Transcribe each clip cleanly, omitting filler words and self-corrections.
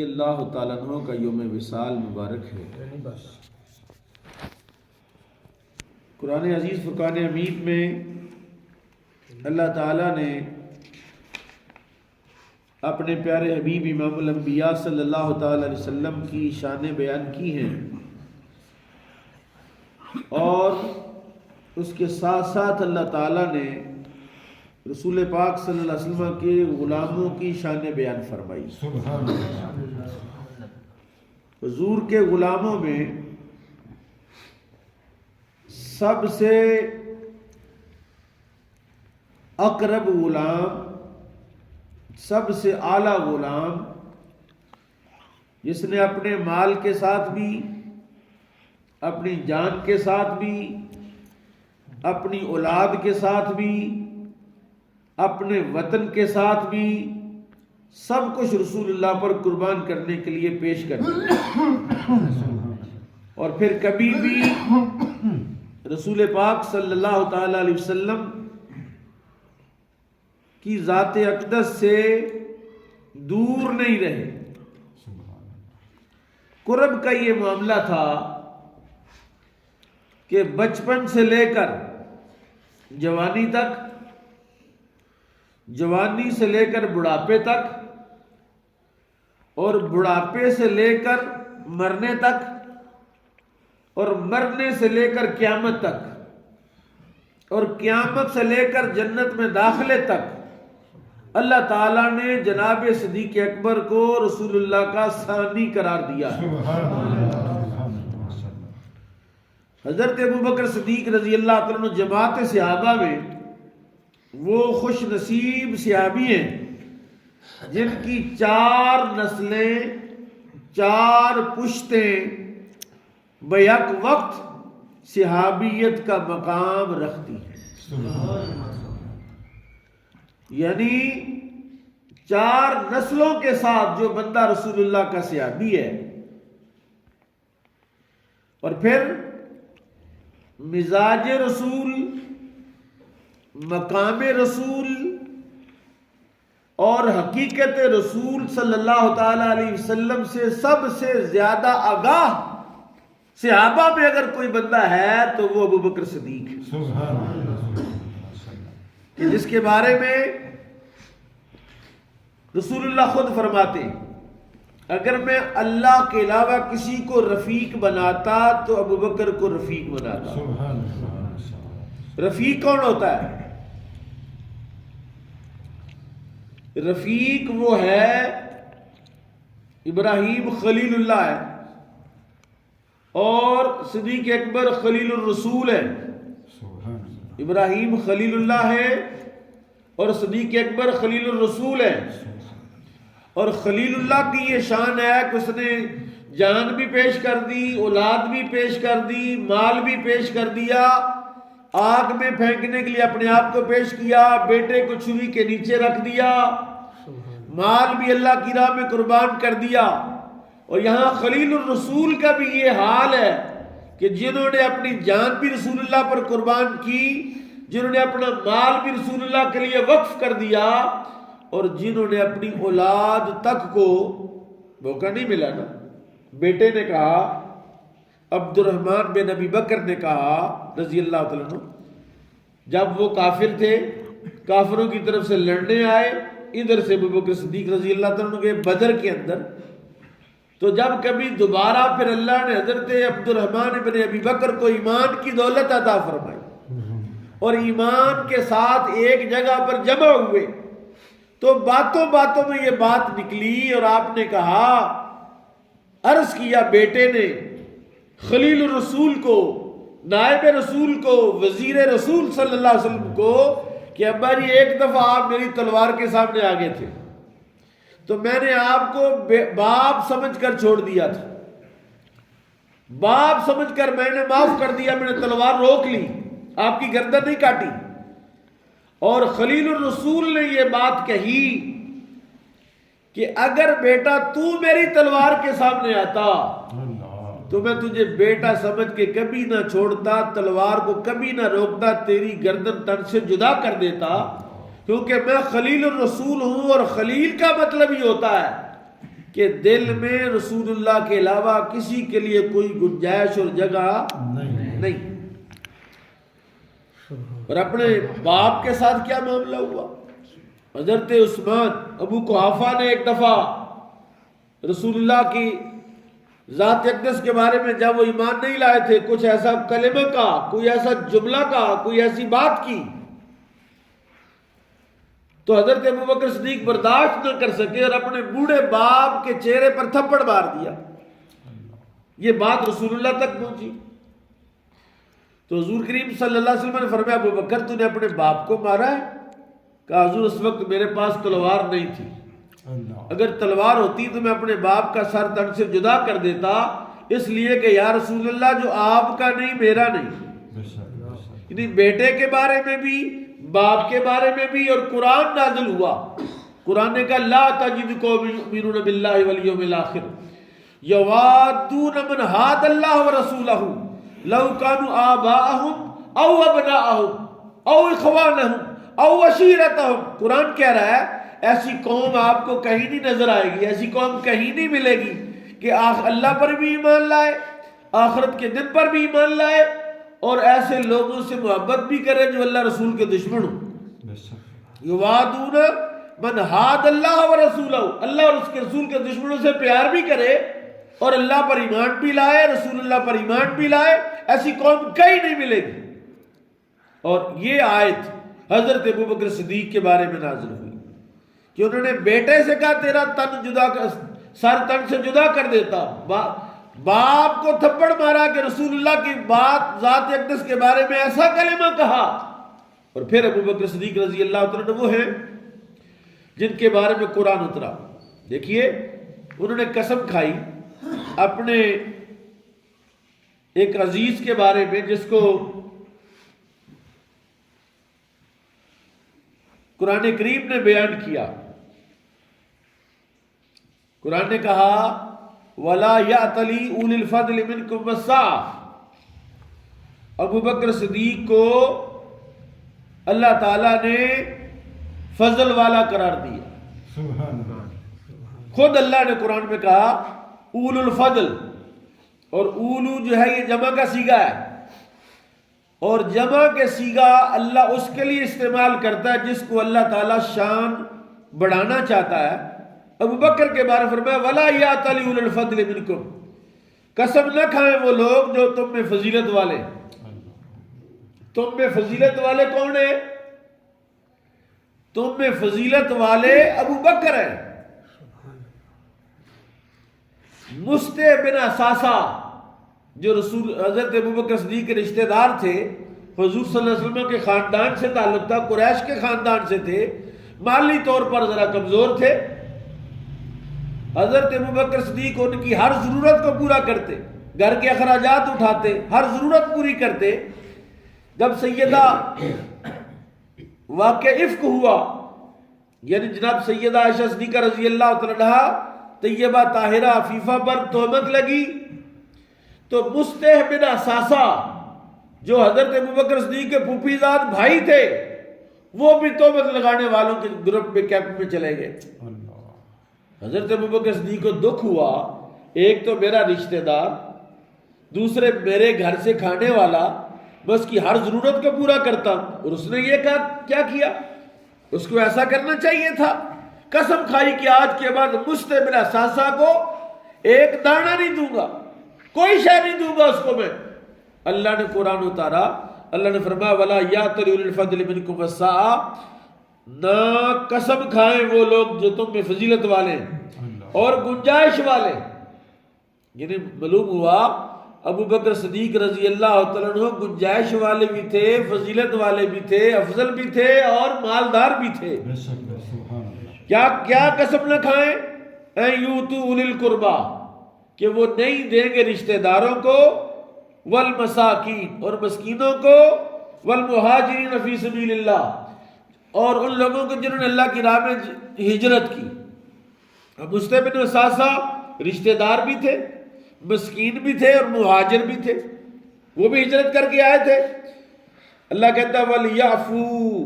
اللہ تعالیٰ عنہ کا یوم وصال مبارک ہے۔ قرآن عزیز فرقان حمید میں اللہ تعالیٰ نے اپنے پیارے حبیب امام الانبیاء صلی اللہ تعالیٰ علیہ وسلم کی شانیں بیان کی ہیں، اور اس کے ساتھ ساتھ اللہ تعالیٰ نے رسول پاک صلی اللہ علیہ وسلم کے غلاموں کی شانیں بیان فرمائی۔ حضور کے غلاموں میں سب سے اقرب غلام، سب سے اعلیٰ غلام، جس نے اپنے مال کے ساتھ بھی، اپنی جان کے ساتھ بھی، اپنی اولاد کے ساتھ بھی، اپنے وطن کے ساتھ بھی سب کچھ رسول اللہ پر قربان کرنے کے لیے پیش کر دیا، اور پھر کبھی بھی رسول پاک صلی اللہ تعالی علیہ وسلم کی ذات اقدس سے دور نہیں رہے۔ قرب کا یہ معاملہ تھا کہ بچپن سے لے کر جوانی تک، جوانی سے لے کر بڑھاپے تک، اور بڑھاپے سے لے کر مرنے تک، اور مرنے سے لے کر قیامت تک، اور قیامت سے لے کر جنت میں داخلے تک اللہ تعالیٰ نے جناب صدیق اکبر کو رسول اللہ کا ثانی قرار دیا۔ حضرت ابوبکر صدیق رضی اللہ عنہ جماعت صحابہ میں وہ خوش نصیب صحابی ہیں جن کی 4 نسلیں، 4 پشتیں بیک وقت صحابیت کا مقام رکھتی ہیں، یعنی 4 نسلوں کے ساتھ جو بندہ رسول اللہ کا صحابی ہے، اور پھر مزاج رسول، مقام رسول اور حقیقت رسول صلی اللہ تعالی علیہ وسلم سے سب سے زیادہ آگاہ صحابہ میں اگر کوئی بندہ ہے تو وہ ابوبکر صدیق ہے، کہ جس کے بارے میں رسول اللہ خود فرماتے ہیں اگر میں اللہ کے علاوہ کسی کو رفیق بناتا تو ابوبکر کو رفیق بناتا۔ رفیق کون ہوتا ہے؟ رفیق وہ ہے، ابراہیم خلیل اللہ ہے اور صدیق اکبر خلیل الرسول ہے۔ ابراہیم خلیل اللہ ہے اور صدیق اکبر خلیل الرسول ہے، اور خلیل اللہ کی یہ شان ہے کہ اس نے جان بھی پیش کر دی، اولاد بھی پیش کر دی، مال بھی پیش کر دیا، آگ میں پھینکنے کے لیے اپنے آپ کو پیش کیا، بیٹے کو چھری کے نیچے رکھ دیا، مال بھی اللہ کی راہ میں قربان کر دیا۔ اور یہاں خلیل الرسول کا بھی یہ حال ہے کہ جنہوں نے اپنی جان بھی رسول اللہ پر قربان کی، جنہوں نے اپنا مال بھی رسول اللہ کے لیے وقف کر دیا، اور جنہوں نے اپنی اولاد تک کو موقع نہیں ملا نا۔ بیٹے نے کہا، عبد الرحمن بن ابی بکر نے کہا رضی اللہ تعالیٰ عنہ، جب وہ کافر تھے، کافروں کی طرف سے لڑنے آئے، ادھر سے ابوبکر صدیق رضی اللہ تعالیٰ عنہ کے بدر کے اندر، تو جب کبھی دوبارہ پھر اللہ نے حضرت عبد الرحمن بن ابی بکر کو ایمان کی دولت عطا فرمائی اور ایمان کے ساتھ ایک جگہ پر جمع ہوئے، تو باتوں باتوں میں یہ بات نکلی اور آپ نے کہا، عرض کیا بیٹے نے خلیل الرسول کو، نائب رسول کو، وزیر رسول صلی اللہ علیہ وسلم کو کہ ابا جی ایک دفعہ آپ میری تلوار کے سامنے آگے تھے تو میں نے آپ کو باپ سمجھ کر چھوڑ دیا تھا، باپ سمجھ کر میں نے معاف کر دیا، میں نے تلوار روک لی، آپ کی گردن نہیں کاٹی۔ اور خلیل الرسول نے یہ بات کہی کہ اگر بیٹا تو میری تلوار کے سامنے آتا تو میں تجھے بیٹا سمجھ کے کبھی نہ چھوڑتا، تلوار کو کبھی نہ روکتا، تیری گردن تن سے جدا کر دیتا، کیونکہ میں خلیل الرسول ہوں، اور خلیل کا مطلب ہی ہوتا ہے کہ دل میں رسول اللہ کے علاوہ کسی کے لیے کوئی گنجائش اور جگہ نہیں. اور اپنے باپ کے ساتھ کیا معاملہ ہوا؟ حضرت عثمان ابو قحافہ نے ایک دفعہ رسول اللہ کی ذات اقدس کے بارے میں جب وہ ایمان نہیں لائے تھے کچھ ایسا کلمہ کا، کوئی ایسا جملہ کا، کوئی ایسی بات کی تو حضرت ابوبکر صدیق برداشت نہ کر سکے اور اپنے بوڑھے باپ کے چہرے پر تھپڑ مار دیا. یہ بات رسول اللہ تک پہنچی تو حضور کریم صلی اللہ علیہ وسلم نے فرمایا ابوبکر تو نے اپنے باپ کو مارا ہے؟ کہا حضور اس وقت میرے پاس تلوار نہیں تھی، اگر تلوار ہوتی تو میں اپنے باپ کا سر تن سے جدا کر دیتا، اس لیے کہ یا رسول اللہ جو آپ کا نہیں میرا نہیں. یعنی بیٹے کے بارے میں بھی، باپ کے بارے میں بھی. اور قرآن نازل ہوا، قرآن نے کہا لا تجد قوم یؤمنون باللہ والیوم الاخر یوادون من حاد اللہ ورسولہ لو کانوا آباءہم او ابناءہم او اخوانہم او عشیرتہم. قرآن کہہ رہا ہے ایسی قوم آپ کو کہیں نہیں نظر آئے گی، ایسی قوم کہیں نہیں ملے گی کہ اللہ پر بھی ایمان لائے، آخرت کے دن پر بھی ایمان لائے اور ایسے لوگوں سے محبت بھی کرے جو اللہ رسول کے دشمن ہوں. یوادون من حاد اللہ ورسولہ، اللہ اور اس کے رسول کے دشمنوں سے پیار بھی کرے اور اللہ پر ایمان بھی لائے، رسول اللہ پر ایمان بھی لائے، ایسی قوم کہیں نہیں ملے گی. اور یہ آیت حضرت ابوبکر صدیق کے بارے میں نازل ہوئی کہ انہوں نے بیٹے سے کہا تیرا تن جدا کر، سر تن سے جدا کر دیتا. باپ کو تھپڑ مارا کہ رسول اللہ کی بات ذات اقدس کے بارے میں ایسا کلمہ کہا. اور پھر ابوبکر صدیق رضی اللہ تعالیٰ عنہ وہ ہیں جن کے بارے میں قرآن اترا. دیکھیے انہوں نے قسم کھائی اپنے ایک عزیز کے بارے میں جس کو قرآن کریم نے بیان کیا. قرآن نے کہا وَلَا يَأْتَلِي أُولِي الْفَضْلِ مِنْكُمْ وَالسَّعَةِ. ابو بکر صدیق کو اللہ تعالیٰ نے فضل والا قرار دیا. خود اللہ نے قرآن میں کہا اول الفضل، اور اولو جو ہے یہ جمع کا صیغہ ہے اور جمع کے صیغہ اللہ اس کے لیے استعمال کرتا ہے جس کو اللہ تعالیٰ شان بڑھانا چاہتا ہے. ابو بکر کے بارے فرمایا وَلَا يَأْتَلِي أُولِي الْفَضْلِ مِنْكُمْ، قسم نہ کھائیں وہ لوگ جو تم میں فضیلت والے. تم میں فضیلت والے کون ہیں؟ تم میں فضیلت والے ابو بکر ہیں. مستح بن اساسہ جو رسول حضرت ابوبکر صدیق کے رشتہ دار تھے، حضور صلی اللہ علیہ وسلم کے خاندان سے تعلق تھا، قریش کے خاندان سے تھے، مالی طور پر ذرا کمزور تھے. حضرت ابوبکر صدیق ان کی ہر ضرورت کو پورا کرتے، گھر کے اخراجات اٹھاتے، ہر ضرورت پوری کرتے. جب سیدہ واقع افک ہوا، یعنی جناب سیدہ عائشہ صدیقہ رضی اللہ تعالی عنہا طیبہ طاہرہ عفیفہ پر تہمت لگی تو مستح بن اساسہ جو حضرت ابوبکر صدیق کے پھوپھی زاد بھائی تھے وہ بھی تہمت لگانے والوں کے گروپ میں کیمپ میں چلے گئے. حضرت ابوبکر صدیق کو دکھ ہوا، ایک تو میرا رشتہ دار، دوسرے میرے گھر سے کھانے والا، بس کی ہر ضرورت کو پورا کرتا ہوں، اور اس نے یہ کہا کیا کیا؟ اس کو ایسا کرنا چاہیے تھا. قسم کھائی کہ آج کے بعد مستح بن اساسہ کو ایک دانہ نہیں دوں گا، کوئی شے نہیں دوں گا اس کو میں. اللہ نے قرآن اتارا، اللہ نے فرمایا وَلَا يَأْتَلِي أُولِي الْفَضْلِ مِنْكُمْ وَالسَّعَةِ، نہ قسم کھائیں وہ لوگ جو تم میں فضیلت والے ہیں اور گنجائش والے. یعنی معلوم ہوا ابو بکر صدیق رضی اللہ تعالیٰ عنہ گنجائش والے بھی تھے، فضیلت والے بھی تھے، افضل بھی تھے اور مالدار بھی تھے. کیا قسم نہ کھائیں؟ اَن یُؤْتُوا أُولِي الْقُرْبَى، کہ وہ نہیں دیں گے رشتہ داروں کو، والمساکین اور مسکینوں کو، والمہاجرین فی سبیل اللہ اور ان لوگوں کو جنہوں نے اللہ کی راہ میں ہجرت کی. اب مستح بن اساسہ رشتہ دار بھی تھے، مسکین بھی تھے اور مہاجر بھی تھے، وہ بھی ہجرت کر کے آئے تھے. اللہ کہتا ہے وَلْيَعْفُوا،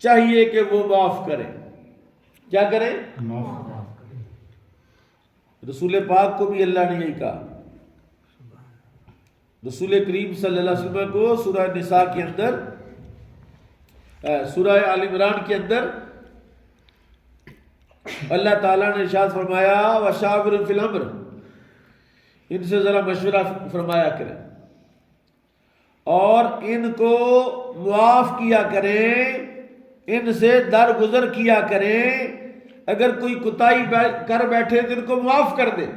چاہیے کہ وہ معاف کریں. کیا کریں؟ رسول پاک کو بھی اللہ نے یہی کہا. رسول کریم صلی اللہ علیہ وسلم کو سورہ نساء کے اندر، سورہ آل عمران کے اندر اللہ تعالیٰ نے ارشاد فرمایا وَشَاوِرْهُمْ فِي الْأَمْرِ، ان سے ذرا مشورہ فرمایا کریں اور ان کو معاف کیا کریں، ان سے درگزر کیا کریں. اگر کوئی کوتاہی کر بیٹھے تو ان کو معاف کر دیں.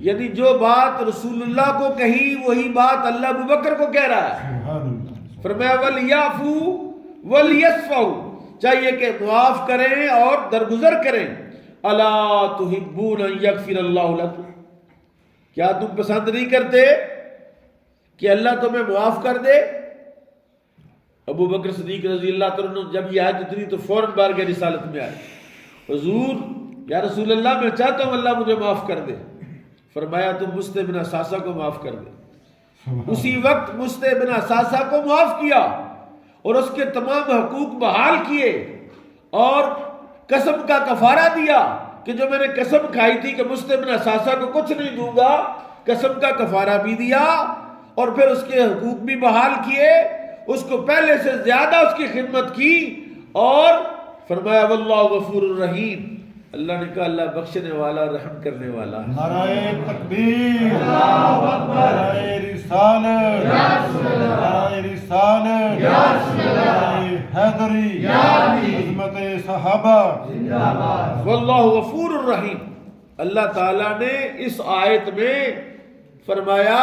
یعنی جو بات رسول اللہ کو کہی وہی بات اللہ ابو بکر کو کہہ رہا ہے. فرمایا وَلْيَعْفُوا وَلْيَصْفَحُوا، چاہیے کہ معاف کریں اور درگزر کریں. أَلَا تُحِبُّونَ أَن يَغْفِرَ اللَّهُ لَكُمْ، کیا تم پسند نہیں کرتے کہ اللہ تمہیں معاف کر دے؟ ابو بکر صدیق رضی اللہ عنہ جب یہ آیت اتری تو فوراً بارگاہ رسالت میں آئے. حضور یا رسول اللہ میں چاہتا ہوں اللہ مجھے معاف کر دے. فرمایا تم مصطح بن اساسہ کو معاف کر دے. اسی وقت مصطح بن اساسہ کو معاف کیا اور اس کے تمام حقوق بحال کیے اور قسم کا کفارہ دیا کہ جو میں نے قسم کھائی تھی کہ مصطح بن اساسہ کو کچھ نہیں دوں گا، قسم کا کفارہ بھی دیا اور پھر اس کے حقوق بھی بحال کیے، اس کو پہلے سے زیادہ اس کی خدمت کی اور فرمایا واللہ غفور الرحیم، اللہ نے کہا اللہ بخشنے والا رحم کرنے والا. نعرہ تکبیر، اللہ اکبر، نعرہ رسالت، نعرہ رسالت، نعرہ حیدری، عظمت صحابہ، واللہ غفور الرحیم. اللہ تعالیٰ نے اس آیت میں فرمایا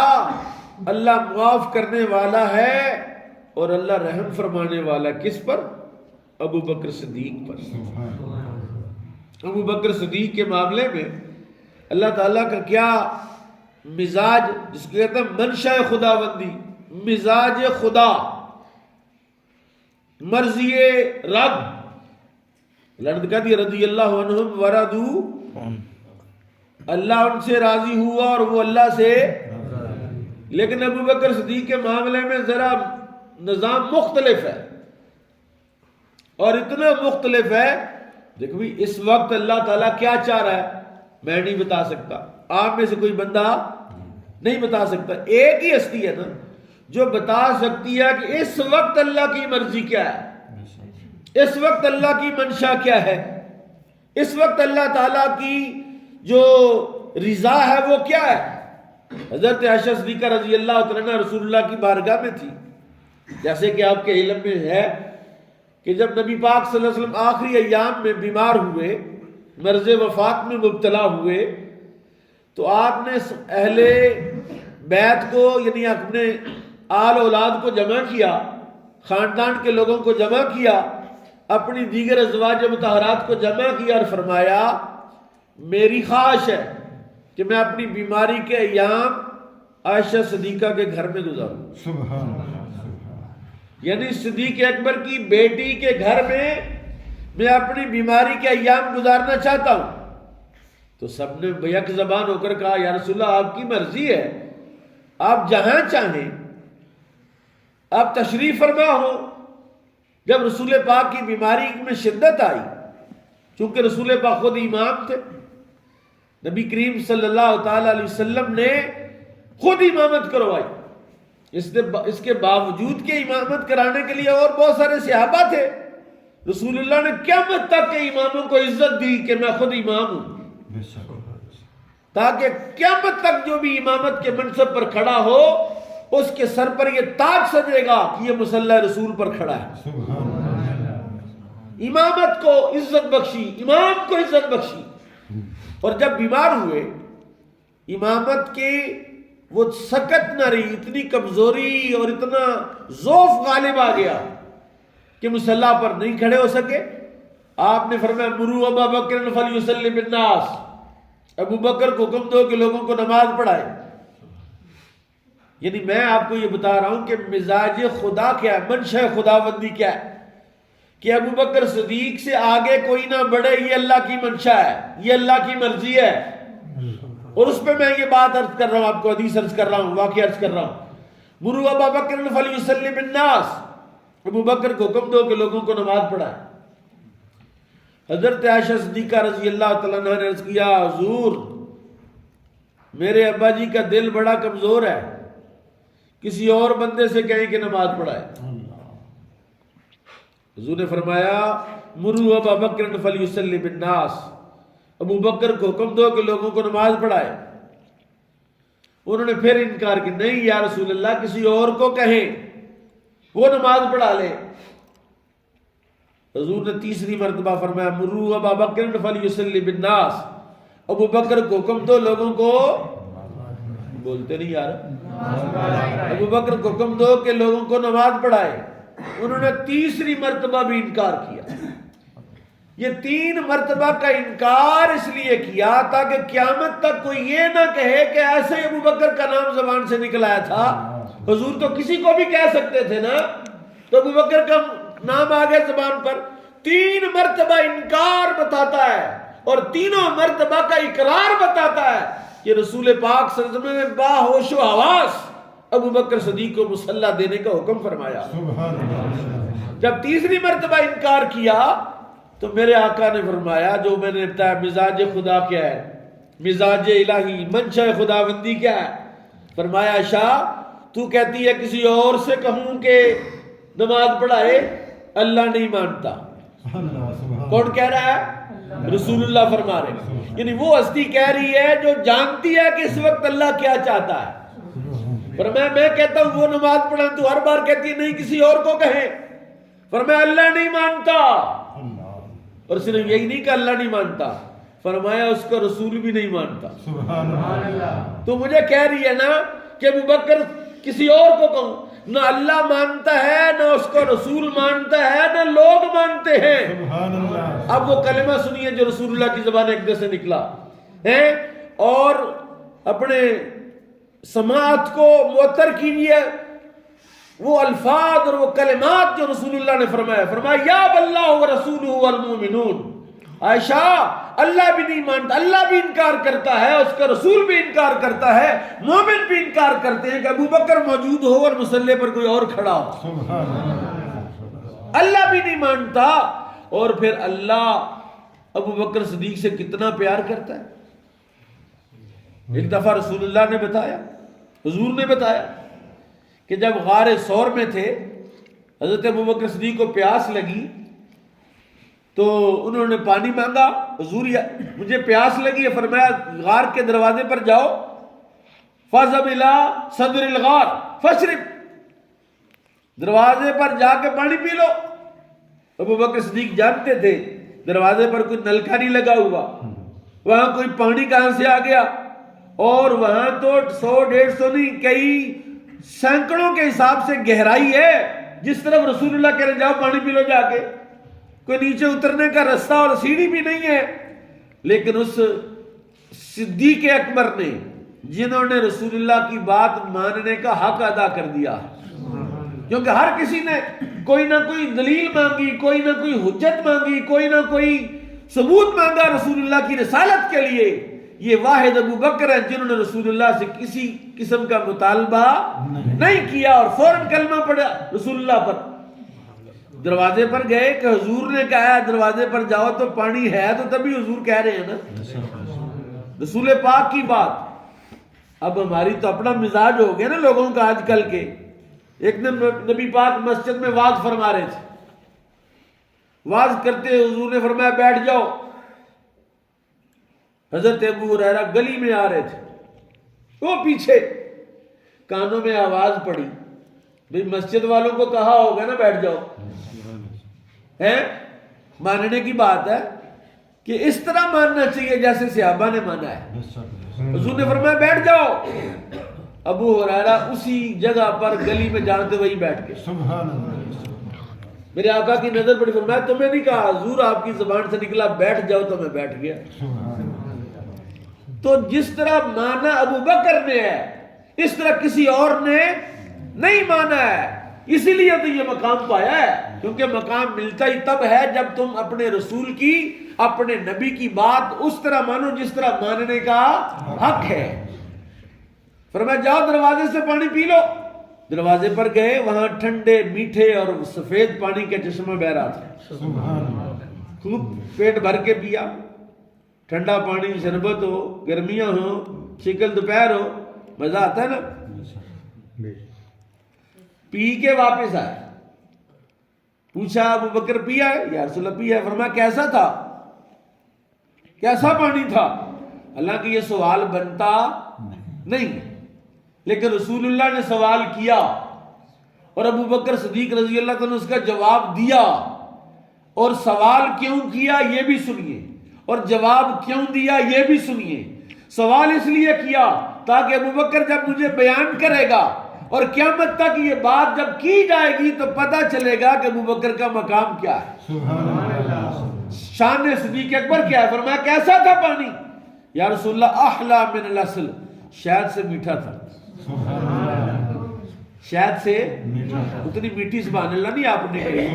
اللہ معاف کرنے والا ہے اور اللہ رحم فرمانے والا. کس پر؟ ابو بکر صدیق پر. ابو بکر صدیق کے معاملے میں اللہ تعالیٰ کا کیا مزاج، جس کو کہتے ہیں منشا خدا بندی، مزاج خدا، مرضی رب. لڑد کا دی رضی اللہ عنہم وردو، اللہ ان سے راضی ہوا اور وہ اللہ سے. لیکن ابو بکر صدیق کے معاملے میں ذرا نظام مختلف ہے اور اتنا مختلف ہے. دیکھو بھی اس وقت اللہ تعالیٰ کیا چاہ رہا ہے میں نہیں بتا سکتا، آپ میں سے کوئی بندہ نہیں بتا سکتا. ایک ہی ہستی ہے نا جو بتا سکتی ہے کہ اس وقت اللہ کی مرضی کیا ہے، اس وقت اللہ کی منشا کیا ہے، اس وقت اللہ تعالیٰ کی جو رضا ہے وہ کیا ہے. حضرت عائشہ صدیقہ رضی اللہ عنہا رسول اللہ کی بارگاہ میں تھی. جیسے کہ آپ کے علم میں ہے کہ جب نبی پاک صلی اللہ علیہ وسلم آخری ایام میں بیمار ہوئے، مرض وفات میں مبتلا ہوئے، تو آپ نے اہل بیت کو یعنی اپنے آل اولاد کو جمع کیا، خاندان کے لوگوں کو جمع کیا، اپنی دیگر ازواج مطہرات کو جمع کیا اور فرمایا میری خواہش ہے کہ میں اپنی بیماری کے ایام عائشہ صدیقہ کے گھر میں گزاروں. سبحان اللہ. یعنی صدیق اکبر کی بیٹی کے گھر میں اپنی بیماری کے ایام گزارنا چاہتا ہوں. تو سب نے بیک زبان ہو کر کہا یا رسول اللہ آپ کی مرضی ہے، آپ جہاں چاہیں آپ تشریف فرما ہو. جب رسول پاک کی بیماری میں شدت آئی، چونکہ رسول پاک خود امام تھے، نبی کریم صلی اللہ تعالی علیہ وسلم نے خود امامت کروائی. اس کے باوجود کہ امامت کرانے کے لیے اور بہت سارے صحابہ تھے، رسول اللہ نے قیامت تک کے اماموں کو عزت دی کہ میں خود امام ہوں، تاکہ قیامت تک جو بھی امامت کے منصب پر کھڑا ہو اس کے سر پر یہ تاج سجے گا کہ یہ مصلی رسول پر کھڑا ہے. امامت کو عزت بخشی، امام کو عزت بخشی. اور جب بیمار ہوئے امامت کی وہ سکت نہ رہی، اتنی کمزوری اور اتنا ضعف غالب آ گیا کہ مصلی پر نہیں کھڑے ہو سکے. آپ نے فرمایا مروا ابا بکر فلیصلی بالناس، ابو بکر کو حکم دو کہ لوگوں کو نماز پڑھائے. یعنی میں آپ کو یہ بتا رہا ہوں کہ مزاج خدا کیا ہے، منشا خداوندی کیا ہے، کہ ابو بکر صدیق سے آگے کوئی نہ بڑھے، یہ اللہ کی منشا ہے، یہ اللہ کی مرضی ہے. اور اس پہ میں یہ بات عرض کر رہا ہوں، آپ کو حدیث عرض کر رہا ہوں، واقعہ عرض کر رہا ہوں. مروا ابا بکر فلیصلی بالناس، ابو بکر کو حکم دو کہ لوگوں کو نماز پڑھائے. حضرت عائشہ صدیقہ رضی اللہ تعالیٰ عنہ نے عرض کیا حضور میرے ابا جی کا دل بڑا کمزور ہے، کسی اور بندے سے کہیں کہ نماز پڑھائے۔ حضور نے فرمایا مروا ابا بکر فلیصلی بالناس، ابو بکر کو حکم دو کہ لوگوں کو نماز پڑھائے۔ انہوں نے پھر انکار کیا، نہیں یا رسول اللہ کسی اور کو کہیں وہ نماز پڑھا لے۔ حضور نے تیسری مرتبہ فرمایا مروا ابا بکر فلیصلی بالناس، ابو بکر کو حکم دو لوگوں کو، بولتے نہیں یار، ابو بکر کو حکم دو کہ لوگوں کو نماز پڑھائے۔ انہوں نے تیسری مرتبہ بھی انکار کیا۔ یہ 3 مرتبہ کا انکار اس لیے کیا تاکہ قیامت تک کوئی یہ نہ کہے کہ ایسے ہی ابو بکر کا نام زبان سے نکل آیا تھا۔ حضور تو کسی کو بھی کہہ سکتے تھے نا، تو ابو بکر کا نام آ گیا زبان پر۔ 3 مرتبہ انکار بتاتا ہے اور تینوں مرتبہ کا اقرار بتاتا ہے کہ رسول پاک صلی اللہ علیہ وسلم نے باہوش و حواس ابو بکر صدیق کو مصلی دینے کا حکم فرمایا۔ جب تیسری مرتبہ انکار کیا تو میرے آقا نے فرمایا جو میں نے بتایا مزاج خدا کیا ہے، مزاج الہی، منشا خداوندی کیا ہے، فرمایا عائشہ تو کہتی ہے کسی اور سے کہوں کہ نماز پڑھائے، اللہ نہیں مانتا۔ کون کہہ رہا ہے؟ رسول اللہ فرما رہے ہیں، یعنی وہ ہستی کہہ رہی ہے جو جانتی ہے کہ اس وقت اللہ کیا چاہتا ہے۔ فرمایا میں کہتا ہوں وہ نماز پڑھائیں، تو ہر بار کہتی ہے نہیں کسی اور کو کہیں۔ فرمایا اللہ نہیں مانتا، اور صرف یہی نہیں کہ اللہ نہیں مانتا، فرمایا اس کا رسول بھی نہیں مانتا۔ تو مجھے کہہ رہی ہے نا کہ ابو بکر کسی اور کو کہوں، نہ اللہ مانتا ہے، نہ اس کا رسول مانتا ہے، نہ لوگ مانتے ہیں۔ اب وہ کلمہ سنیے جو رسول اللہ کی زبان اقدس سے نکلا ہے، اور اپنے سماعت کو معطر کیجیے وہ الفاظ اور وہ کلمات جو رسول اللہ نے فرمایا۔ فرمایا یا اللہ و رسولہ والمؤمنون، عائشہ اللہ بھی نہیں مانتا، اللہ بھی انکار کرتا ہے، اس کا رسول بھی انکار کرتا ہے، مومن بھی انکار کرتے ہیں کہ ابو بکر موجود ہو اور مصلی پر کوئی اور کھڑا ہو۔ اللہ بھی نہیں مانتا، اور پھر اللہ ابو بکر صدیق سے کتنا پیار کرتا ہے۔ ایک دفعہ رسول اللہ نے بتایا، حضور نے بتایا کہ جب غار ثور میں تھے، حضرت ابو بکر صدیق کو پیاس لگی تو انہوں نے پانی مانگا، حضور مجھے پیاس لگی ہے، فرمایا غار کے دروازے پر جاؤ، فاذهب الى صدر الغار فاشرب، دروازے پر جا کے پانی پی لو۔ ابو بکر صدیق جانتے تھے دروازے پر کوئی نلکا نہیں لگا ہوا، وہاں کوئی پانی کہاں سے آ گیا، اور وہاں تو 100-150 نہیں کئی سینکڑوں کے حساب سے گہرائی ہے، جس طرف رسول اللہ کہہ رہے جاؤ پانی پی لو جا کے، کوئی نیچے اترنے کا رستہ اور سیڑھی بھی نہیں ہے۔ لیکن اس صدیق اکبر نے، جنہوں نے رسول اللہ کی بات ماننے کا حق ادا کر دیا، کیونکہ ہر کسی نے کوئی نہ کوئی دلیل مانگی، کوئی نہ کوئی حجت مانگی، کوئی نہ کوئی ثبوت مانگا رسول اللہ کی رسالت کے لیے، یہ واحد ابو بکر ہیں جنہوں نے رسول اللہ سے کسی قسم کا مطالبہ نہیں کیا، اور فوراً کلمہ پڑھا رسول اللہ پر۔ دروازے پر گئے کہ حضور نے کہا ہے دروازے پر جاؤ تو پانی ہے، تو تبھی حضور کہہ رہے ہیں نا رسول پاک کی بات۔ اب ہماری تو اپنا مزاج ہو گیا نا لوگوں کا آج کل کے۔ ایک دن نبی پاک مسجد میں واعظ فرما رہے تھے، واعظ کرتے حضور نے فرمایا بیٹھ جاؤ۔ حضرت ابو ہریرہ گلی میں آ رہے تھے، وہ پیچھے، کانوں میں آواز پڑی، بھئی مسجد والوں کو کہا ہوگا نا بیٹھ جاؤ، ہے ماننے کی بات ہے کہ اس طرح ماننا چاہیے جیسے صحابہ نے مانا ہے۔ حضور نے فرمایا بیٹھ جاؤ، ابو ہریرہ اسی جگہ پر گلی میں جانتے وہی بیٹھ گئے۔ میرے آقا کی نظر پڑی، فرمایا تمہیں نہیں کہا، حضور آپ کی زبان سے نکلا بیٹھ جاؤ تو میں بیٹھ گیا۔ تو جس طرح مانا ابو بکر نے ہے اس طرح کسی اور نے نہیں مانا ہے، اسی لیے تو یہ مقام پایا ہے، کیونکہ مقام ملتا ہی تب ہے جب تم اپنے رسول کی، اپنے نبی کی بات اس طرح مانو جس طرح ماننے کا حق ہے۔ فرمایا جاؤ دروازے سے پانی پی لو۔ دروازے پر گئے، وہاں ٹھنڈے میٹھے اور سفید پانی کا چشمہ بہ رہا تھا، خوب پیٹ بھر کے پیا، ٹھنڈا پانی شربت ہو، گرمیاں ہو، شکل دوپہر ہو، مزہ آتا ہے نا. پی کے واپس آئے. پوچھا ابو بکر پیا ہے؟ یا رسول اللہ پیا ہے. فرمایا کیسا تھا؟ کیسا پانی تھا؟ حالانکہ یہ سوال بنتا نہیں، لیکن رسول اللہ نے سوال کیا اور ابو بکر صدیق رضی اللہ عنہ نے اس کا جواب دیا. اور سوال کیوں کیا یہ بھی سنیے، اور جواب کیوں دیا یہ بھی سنیے. سوال اس لیے کیا تاکہ ابو بکر جب مجھے بیان کرے گا اور قیامت تک یہ بات جب کی جائے گی تو پتہ چلے گا کہ ابو بکر کا مقام کیا ہے، شان صدیق اکبر کیا ہے. فرمایا کیسا تھا پانی؟ یا رسول اللہ احلا من العسل، شہد سے میٹھا تھا. شہد سے اتنی میٹھی سبحان اللہ نہیں آپ نے کہی.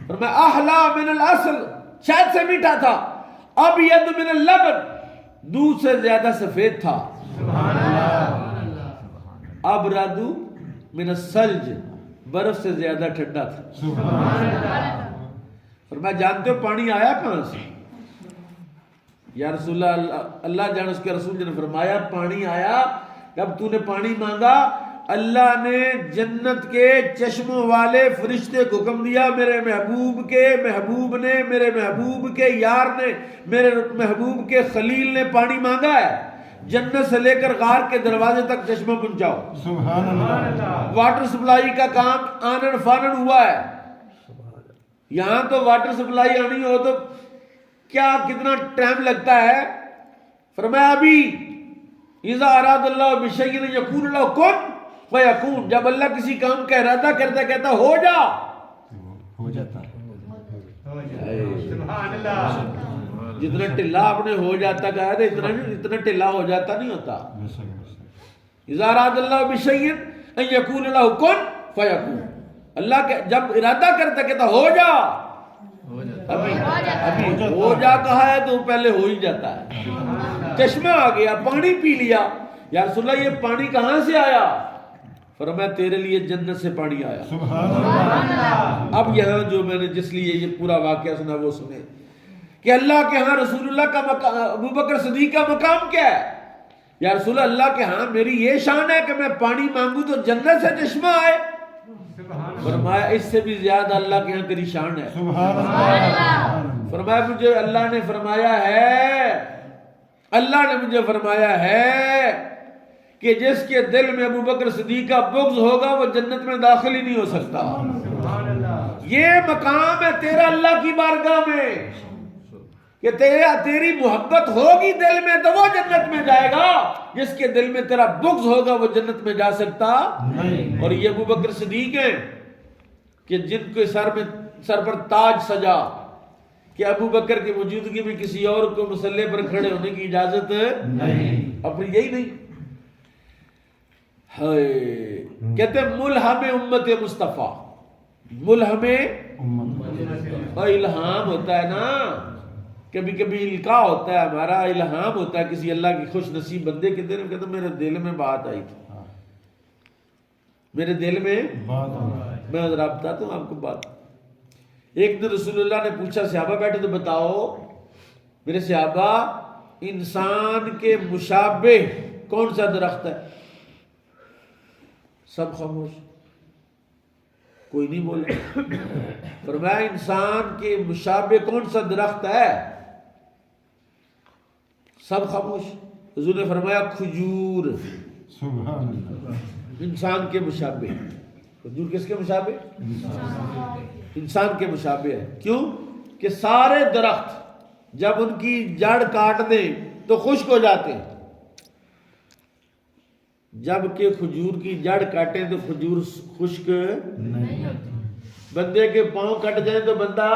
فرمایا احلا من العسل، شہد سے میٹھا تھا. ابید من اللبن، دودھ سے زیادہ سفید تھا. ابرد من الثلج، برف سے زیادہ ٹھنڈا تھا. فرمایا جانتے ہو پانی آیا کہاں سے؟ یا رسول اللہ جان اس کے رسول نے فرمایا پانی آیا جب تو نے پانی مانگا، اللہ نے جنت کے چشموں والے فرشتے کو حکم دیا، میرے محبوب کے محبوب نے، میرے محبوب کے یار نے، میرے محبوب کے خلیل نے پانی مانگا ہے، جنت سے لے کر غار کے دروازے تک چشمہ پہنچاؤ. سبحان اللہ. واٹر سپلائی کا کام آنن فانن ہوا ہے. یہاں تو واٹر سپلائی آنی ہو تو کیا کتنا ٹائم لگتا ہے. فرمایا ابھی اذا اراد اللہ بشیء یقول له کن فیکون، جب اللہ کسی کام کا ارادہ کرتا کہتا ہو جا، ہو جاتا ہے. جتنا ٹلا آپ نے ہو جاتا کہا تھا اتنا ٹلا ہو جاتا نہیں ہوتا. اذا اراد اللہ بشیء ان یقول له کن فیکون، اللہ کے جب ارادہ کرتا کہتا ہو جا. ابھی ہو جا کہا ہے تو پہلے ہو ہی جاتا ہے. چشمہ آ گیا، پانی پی لیا. یا رسول اللہ یہ پانی کہاں سے آیا؟ فرمایا تیرے لیے جنت سے پانی آیا. اب یہاں جو میں نے جس لیے یہ پورا واقعہ سنا وہ سنے کہ اللہ کے ہاں رسول اللہ کا مقام، ابو بکر صدیق کا مقام کیا ہے. یا رسول اللہ کے ہاں میری یہ شان ہے کہ میں پانی مانگوں تو جنت سے چشمہ آئے. فرمایا اس سے بھی زیادہ اللہ کے ہاں تیری شان ہے. فرمایا مجھے اللہ نے فرمایا ہے، اللہ نے مجھے فرمایا ہے کہ جس کے دل میں ابو بکر صدیق کا بغض ہوگا وہ جنت میں داخل ہی نہیں ہو سکتا. یہ مقام ہے تیرا اللہ کی بارگاہ میں کہ تیری محبت ہوگی دل میں تو وہ جنت میں جائے گا، جس کے دل میں تیرا بغض ہوگا وہ جنت میں جا سکتا نہیں. اور یہ ابو بکر صدیق ہیں کہ جن کے سر پر تاج سجا کہ ابو بکر کی موجودگی میں کسی اور کو مسلح پر کھڑے ہونے کی اجازت نہیں. اپنی یہی نہیں کہتے ملہم امت مصطفیٰ. ملہم الہام ہوتا ہے نا، کبھی کبھی القاء ہوتا ہے، ہمارا الہام ہوتا ہے کسی اللہ کی خوش نصیب بندے کے دل میں. کہتے میرے دل میں بات آئی تھی، میرے دل میں میں ذرا بتاتا ہوں آپ کو بات. ایک دن رسول اللہ نے پوچھا صحابہ بیٹھے تو بتاؤ میرے صحابہ انسان کے مشابہ کون سا درخت ہے؟ سب خاموش، کوئی نہیں بولے. فرمایا انسان کے مشابہ کون سا درخت ہے؟ سب خاموش. حضور نے فرمایا کھجور. سبحان اللہ. انسان کے مشابہ. کھجور کس کے مشابہ؟ انسان کے مشابہ ہے. کیوں کہ سارے درخت جب ان کی جڑ کاٹ دیں تو خشک ہو جاتے ہیں، جبکہ کھجور کی جڑ کاٹیں تو کھجور خشک نہیں ہوتی. بندے کے پاؤں کٹ جائیں تو بندہ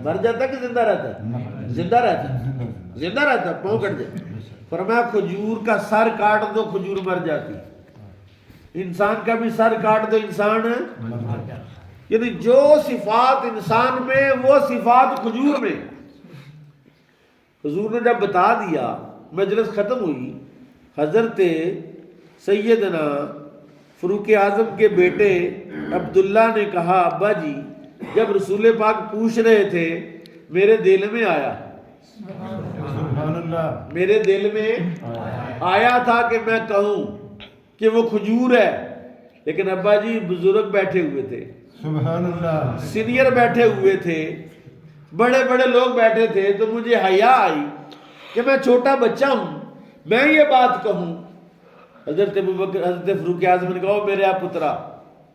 مر جاتا کہ زندہ رہتا ہے؟ زندہ رہتا ہے، زندہ رہتا ہے، پاؤں کٹ جائے. فرمایا کھجور کا سر کاٹ دو کھجور مر جاتی. انسان کا بھی سر کاٹ دو انسان یعنی جو صفات انسان میں وہ صفات کھجور میں. حضور نے جب بتا دیا مجلس ختم ہوئی. حضرت سیدنا فاروق اعظم کے بیٹے عبداللہ نے کہا ابا جی جب رسول پاک پوچھ رہے تھے میرے دل میں آیا، سبحان اللہ، میرے دل میں آیا تھا کہ میں کہوں کہ وہ کھجور ہے، لیکن ابا جی بزرگ بیٹھے ہوئے تھے، سبحان اللہ، سینئر بیٹھے ہوئے تھے، بڑے بڑے لوگ بیٹھے تھے، تو مجھے حیا آئی کہ میں چھوٹا بچہ ہوں، میں یہ بات کہوں۔ حضرت ابوبکر، حضرت فاروق اعظم نے کہا میرے پترا،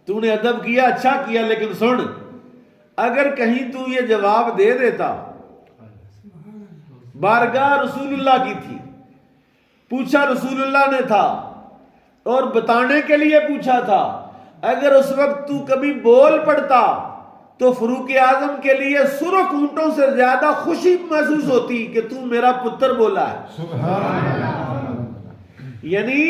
تو نے ادب کیا، اچھا کیا، لیکن سن، اگر کہیں تو یہ جواب دے دیتا، بارگاہ رسول اللہ کی تھی، پوچھا رسول اللہ نے تھا اور بتانے کے لیے پوچھا تھا، اگر اس وقت تو کبھی بول پڑتا تو فاروق اعظم کے لیے سرخ اونٹوں سے زیادہ خوشی محسوس ہوتی کہ تو میرا پتر بولا ہے۔ سبحان اللہ، یعنی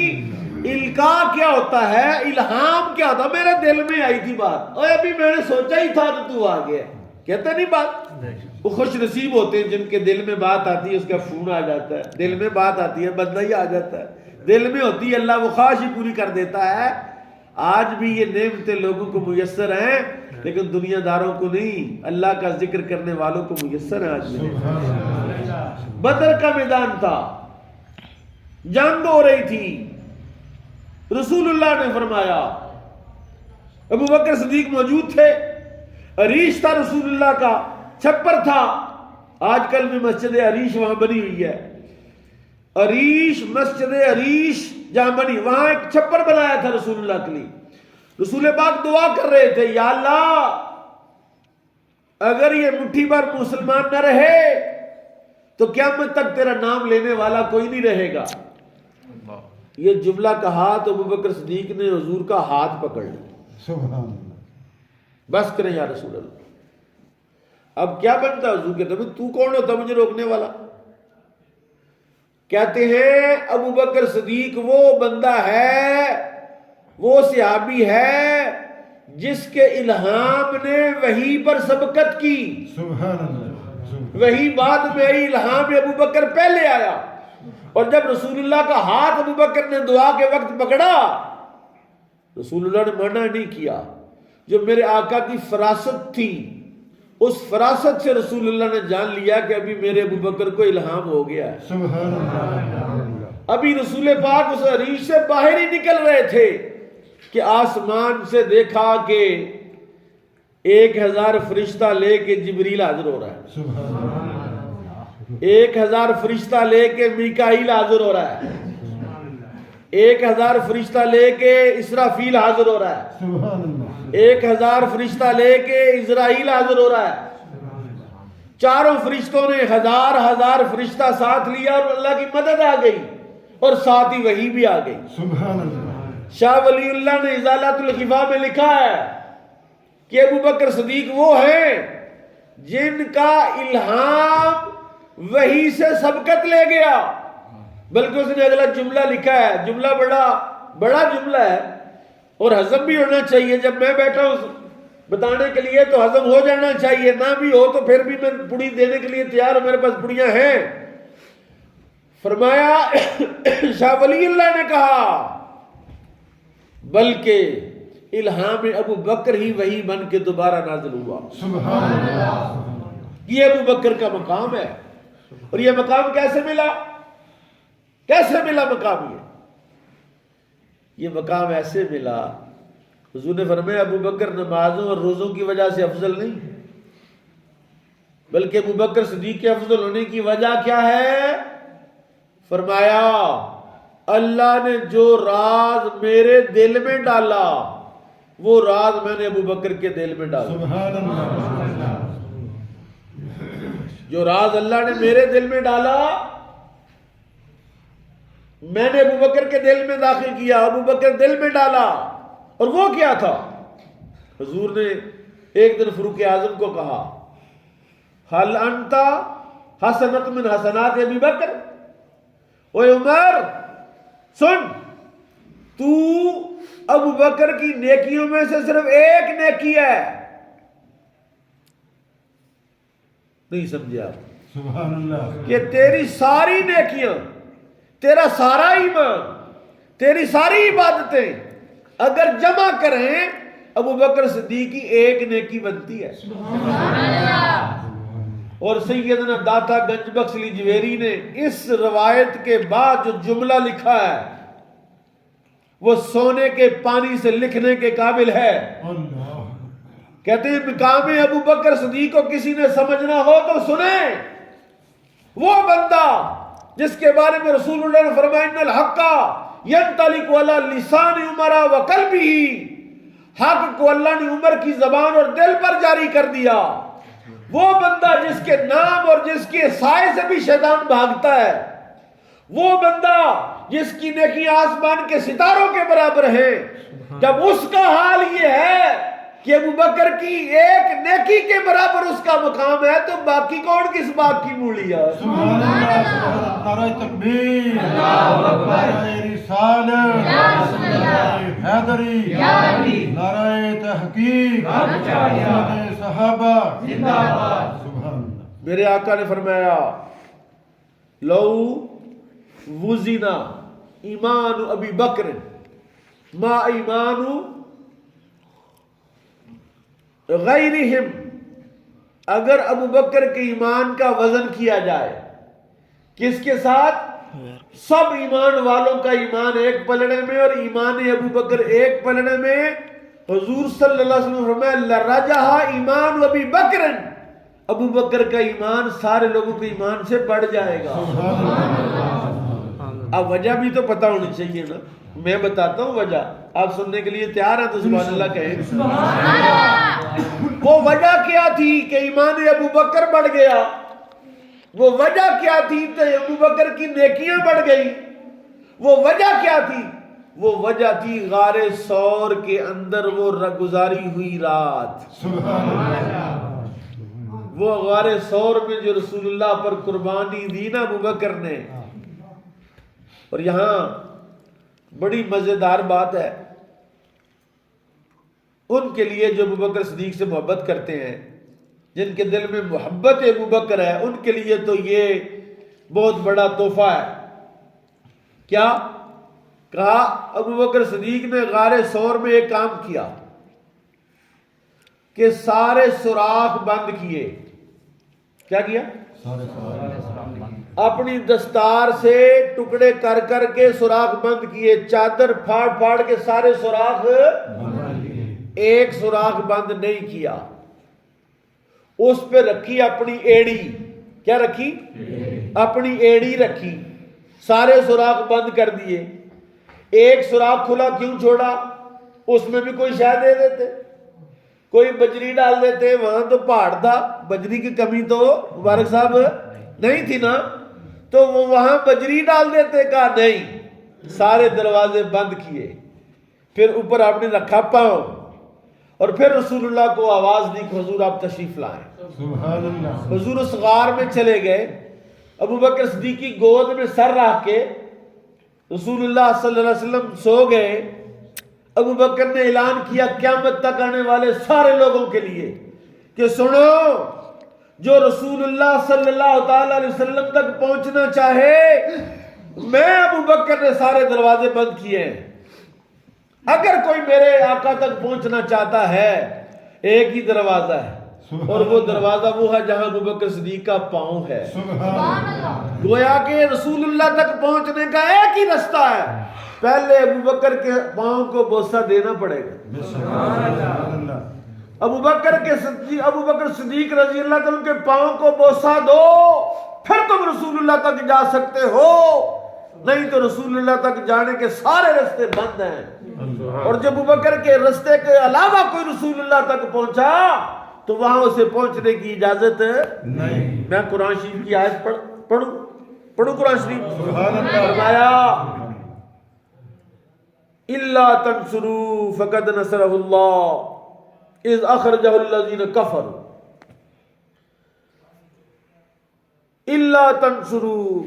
القاء کیا ہوتا ہے، الہام کیا ہوتا ہے، میرے دل میں آئی تھی بات، اور ابھی میں نے سوچا ہی تھا تو آ گیا، کہتا نہیں بات۔ وہ خوش نصیب ہوتے ہیں جن کے دل میں بات آتی ہے، اس کا فون آ جاتا ہے، دل میں بات آتی ہے بندہ ہی آ جاتا ہے، دل میں ہوتی ہے اللہ وہ خواہش ہی پوری کر دیتا ہے۔ آج بھی یہ نعمتیں لوگوں کو میسر ہیں، لیکن دنیا داروں کو نہیں، اللہ کا ذکر کرنے والوں کو میسر ہے۔ آج بھی بدر کا میدان تھا، جنگ ہو رہی تھی، رسول اللہ نے فرمایا، ابوبکر صدیق موجود تھے، عریش تھا رسول اللہ کا، چھپر تھا، آج کل بھی مسجد عریش وہاں بنی ہوئی ہے، عریش، مسجد عریش جہاں بنی، وہاں ایک چھپر بنایا تھا رسول اللہ کے لیے۔ رسول پاک دعا کر رہے تھے، یا اللہ اگر یہ مٹھی بھر مسلمان نہ رہے تو قیامت تک تیرا نام لینے والا کوئی نہیں رہے گا۔ یہ جملہ کہا تو ابوبکر صدیق نے حضور کا ہاتھ پکڑ لیا، سبحان اللہ، بس کریں یا رسول اللہ، اب کیا بنتا حضور کہتے ہیں تو کون ہوتا مجھے روکنے والا؟ کہتے ہیں ابوبکر صدیق وہ بندہ ہے، وہ صحابی ہے جس کے الہام نے وحی پر سبقت کی، سبحان اللہ، وہی بعد میں الہام ابوبکر پہلے آیا، اور جب رسول اللہ کا ہاتھ ابوبکر نے دعا کے وقت پکڑا، رسول اللہ نے منع نہیں کیا، جو میرے آقا کی فراست تھی، اس فراست سے رسول اللہ نے جان لیا کہ ابھی میرے ابوبکر کو الہام ہو گیا ہے۔ سبحان اللہ، ابھی رسول پاک اس عریش سے باہر ہی نکل رہے تھے کہ آسمان سے دیکھا کہ 1000 فرشتہ لے کے جبریل حاضر ہو رہا ہے، سبحان اللہ، 1000 فرشتہ لے کے میکائیل حاضر ہو رہا ہے، 1000 فرشتہ لے کے اسرافیل حاضر ہو رہا ہے، سبحان اللہ، 1000 فرشتہ لے کے اسرائیل حاضر ہو رہا ہے۔ چاروں فرشتوں نے ہزار فرشتہ ساتھ لیا اور اللہ کی مدد آ گئی، اور ساتھ ہی وحی بھی آ گئی۔ سبحان اللہ، شاہ ولی اللہ نے ازالۃ الخفا میں لکھا ہے کہ ابوبکر صدیق وہ ہیں جن کا الہام وحی سے سبقت لے گیا، بلکہ اس نے اگلا جملہ لکھا ہے، جملہ بڑا جملہ ہے اور ہضم بھی ہونا چاہیے، جب میں بیٹھا ہوں بتانے کے لیے تو ہضم ہو جانا چاہیے، نہ بھی ہو تو پھر بھی میں پڑی دینے کے لیے تیار ہوں، میرے پاس پڑیاں ہیں۔ فرمایا شاہ ولی اللہ نے کہا بلکہ الہام ابو بکر ہی وہی بن کے دوبارہ نازل ہوا۔ سبحان اللہ، یہ ابو بکر کا مقام ہے، اور یہ مقام کیسے ملا؟ کیسے ملا مقام؟ یہ مقام ایسے ملا، حضور نے فرمایا ابو بکر نمازوں اور روزوں کی وجہ سے افضل نہیں، بلکہ ابو بکر صدیق کے افضل ہونے کی وجہ کیا ہے؟ فرمایا اللہ نے جو راز میرے دل میں ڈالا وہ راز میں نے ابو بکر کے دل میں ڈالا۔ سبحان اللہ، جو راز اللہ نے میرے دل میں ڈالا میں نے ابو بکر کے دل میں داخل کیا، ابو بکر دل میں ڈالا، اور وہ کیا تھا؟ حضور نے ایک دن فاروق اعظم کو کہا حل انت حسنۃ من حسنات ابی بکر، اوے عمر سن، تو ابو بکر کی نیکیوں میں سے صرف ایک نیکی ہے۔ نہیں سمجھے آپ؟ سبحان اللہ، کہ تیری ساری نیکیاں، تیرا سارا ایمان، تیری ساری عبادتیں اگر جمع کریں ابو بکر صدیق کی ایک نیکی بنتی ہے۔ اور سیدنا داتا گنج بخش علی جویری نے اس روایت کے بعد جو جملہ لکھا ہے وہ سونے کے پانی سے لکھنے کے قابل ہے. اللہ کہتے ہیں مقام ابو بکر صدیق کو کسی نے سمجھنا ہو تو سنیں. وہ بندہ جس کے بارے میں رسول اللہ نے فرمایا ان الحق ینطلق علی لسان عمر و قلبہ، حق کو اللہ نے عمر کی زبان اور دل پر جاری کر دیا. وہ بندہ جس کے نام اور جس کے سائے سے بھی شیطان بھاگتا ہے، وہ بندہ جس کی نیکی آسمان کے ستاروں کے برابر ہے، جب اس کا حال یہ ہے کہ ابو بکر کی ایک نیکی کے برابر اس کا مقام ہے، تو باقی کون کس بات کی مولی ہے؟ سبحان اللہ. نعرہ تکبیر، نعرہ رسالت، نعرہ حیدری، نعرہ تحقیق، نعرہ صحابہ. سبحان اللہ. میرے آقا نے فرمایا لو وزنا ایمان ابی بکر ما ایمان غیرہم، اگر ابو بکر کے ایمان کا وزن کیا جائے کس کے ساتھ؟ سب ایمان والوں کا ایمان ایک پلڑے میں اور ایمان ابو بکر ایک پلڑے میں، حضور صلی اللہ علیہ وسلم نے فرمایا لرجح ایمان ابی بکر، ابو بکر کا ایمان سارے لوگوں کے ایمان سے بڑھ جائے گا. اب وجہ بھی تو پتہ ہونی چاہیے نا. میں بتاتا ہوں وجہ، آپ سننے کے لیے تیار ہیں تو سبحان اللہ کہیں. وہ وجہ کیا تھی کہ ایمان ابو بکر بڑھ گیا؟ وہ وجہ کیا تھی کہ ابو بکر کی نیکیاں بڑھ گئی؟ وہ وجہ کیا تھی؟ وہ وجہ تھی غار ثور کے اندر وہ گزاری ہوئی رات. سبحان اللہ. وہ غار ثور میں جو رسول اللہ پر قربانی دی نا ابو بکر نے. اور یہاں بڑی مزیدار بات ہے، ان کے لیے جو ابو بکر صدیق سے محبت کرتے ہیں، جن کے دل میں محبت ابو بکر ہے، ان کے لیے تو یہ بہت بڑا تحفہ ہے. کیا کہا؟ ابو بکر صدیق نے غار ثور میں ایک کام کیا کہ سارے سوراخ بند کیے. کیا کیا؟ اپنی دستار سے ٹکڑے کر کر کے سوراخ بند کیے، چادر پھاڑ پھاڑ کے سارے سوراخ، ایک سوراخ بند نہیں کیا. اس پہ رکھی اپنی ایڑی. کیا رکھی؟ اپنی ایڑی رکھی. سارے سوراخ بند کر دیے. ایک سوراخ کھلا کیوں چھوڑا؟ اس میں بھی کوئی شے دے دیتے، کوئی بجری ڈال دیتے. وہاں تو پہاڑ تھا، بجری کی کمی تو مبارک صاحب نہیں تھی نا، تو وہ وہاں بجری ڈال دیتے. کہا نہیں، سارے دروازے بند کیے. پھر اوپر آپ نے رکھا پاؤں، اور پھر رسول اللہ کو آواز دی کہ حضور آپ تشریف لائیں. سبحان اللہ. حضور اس غار میں چلے گئے، ابو بکر صدیق کی گود میں سر رکھ کے رسول اللہ صلی اللہ علیہ وسلم سو گئے. ابو بکر نے اعلان کیا قیامت تک آنے والے سارے لوگوں کے لیے کہ سنو، جو رسول اللہ صلی اللہ تعالی علیہ وسلم تک پہنچنا چاہے، میں ابو بکر نے سارے دروازے بند کیے ہیں. اگر کوئی میرے آقا تک پہنچنا چاہتا ہے، ایک ہی دروازہ ہے، اور وہ دروازہ وہ ہے جہاں ابو بکر صدیق کا پاؤں ہے. سبحان اللہ. گویا کہ رسول اللہ تک پہنچنے کا ایک ہی رستہ ہے، پہلے ابو بکر کے پاؤں کو بوسہ دینا پڑے گا. سبحان اللہ. ابو بکر صدیق رضی اللہ تعالیٰ کے پاؤں کو بوسہ دو، پھر تم رسول اللہ تک جا سکتے ہو. نہیں تو رسول اللہ تک جانے کے سارے رستے بند ہیں. اور جب ابو بکر کے رستے کے علاوہ کوئی رسول اللہ تک پہنچا تو وہاں اسے پہنچنے کی اجازت نہیں. میں قرآن شریف کی آیت پڑھوں قرآن شریف. سبحان اللہ. فرمایا الا تنصروا فقد نصره الله اذ اخرجه الذين كفروا. الا تنصروا،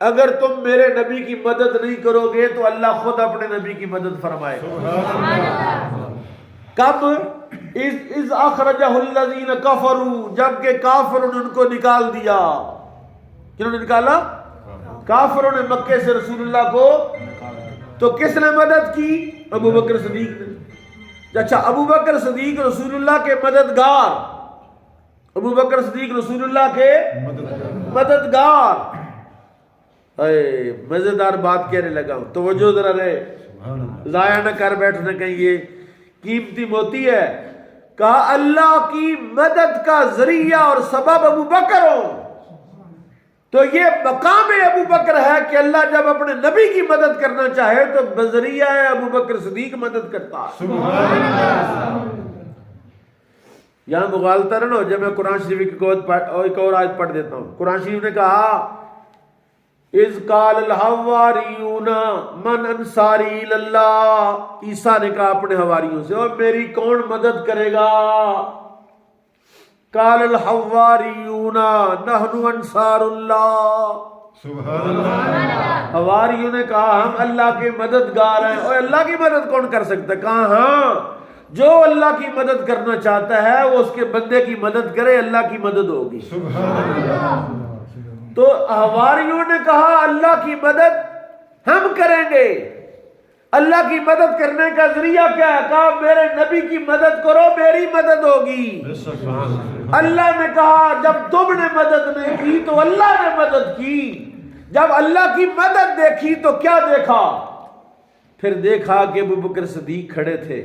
اگر تم میرے نبی کی مدد نہیں کرو گے تو اللہ خود اپنے نبی کی مدد فرمائے گا. کب؟ اذ اخرجه الذين كفروا، جبکہ کافروں نے ان کو نکال دیا. کنہوں نے نکالا؟ کافروں نے مکے سے رسول اللہ کو. تو کس نے مدد کی؟ ابو بکر صدیق نے. اچھا، ابو بکر صدیق رسول اللہ کے مددگار، ابو بکر صدیق رسول اللہ کے مددگار. مزیدار بات کہنے لگا ہوں, توجہ ذرا رہے, ضائع نہ کر بیٹھنے کہیں, یہ قیمتی موتی ہے. کہا اللہ کی مدد کا ذریعہ اور سبب ابو بکر ہو, تو یہ مقام ابو بکر ہے کہ اللہ جب اپنے نبی کی مدد کرنا چاہے تو بذریعہ ابو بکر صدیق مدد کرتا ہے. یہاں مغالطہ نہ ہو جب میں قرآن شریف کی ایک اور آیت پڑھ دیتا ہوں. قرآن شریف نے کہا اذ قال الحواریون من انصاری اللہ, عیسیٰ نے کہا اپنے حواریوں سے, اور میری کون مدد کرے گا؟ قال الحواریون نحن انصار اللہ, سبحان اللہ. حواریوں نے کہا ہم اللہ کے مددگار ہیں. اور اللہ کی مدد کون کر سکتا ہے؟ کہا ہاں, جو اللہ کی مدد کرنا چاہتا ہے وہ اس کے بندے کی مدد کرے, اللہ کی مدد ہوگی. سبحان اللہ. تو حواریوں نے کہا اللہ کی مدد ہم کریں گے. اللہ کی مدد کرنے کا ذریعہ کیا ہے؟ کہا میرے نبی کی مدد کرو, میری مدد ہوگی. اللہ نے کہا جب تم نے مدد نہیں کی تو اللہ نے مدد کی. جب اللہ کی مدد دیکھی تو کیا دیکھا؟ پھر دیکھا کہ ابو بکر صدیق کھڑے تھے.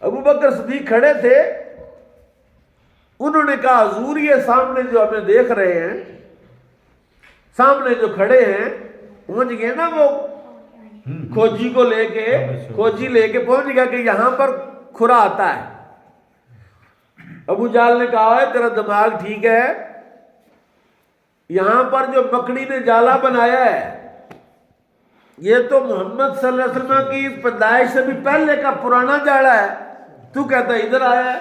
ابو بکر صدیق کھڑے تھے. انہوں نے کہا حضور یہ سامنے جو ہمیں دیکھ رہے ہیں, سامنے جو کھڑے ہیں, پہنچ گئے نا وہ کھوجی کو لے کے, کھوجی لے کے پہنچ گیا کہ یہاں پر کھرا آتا ہے. ابو جہل نے کہا ہے تیرا دماغ ٹھیک ہے؟ یہاں پر جو مکڑی نے جالا بنایا ہے یہ تو محمد صلی اللہ علیہ وسلم کی پیدائش سے بھی پہلے کا پرانا جالا ہے, تو کہتا ہے ادھر آیا ہے.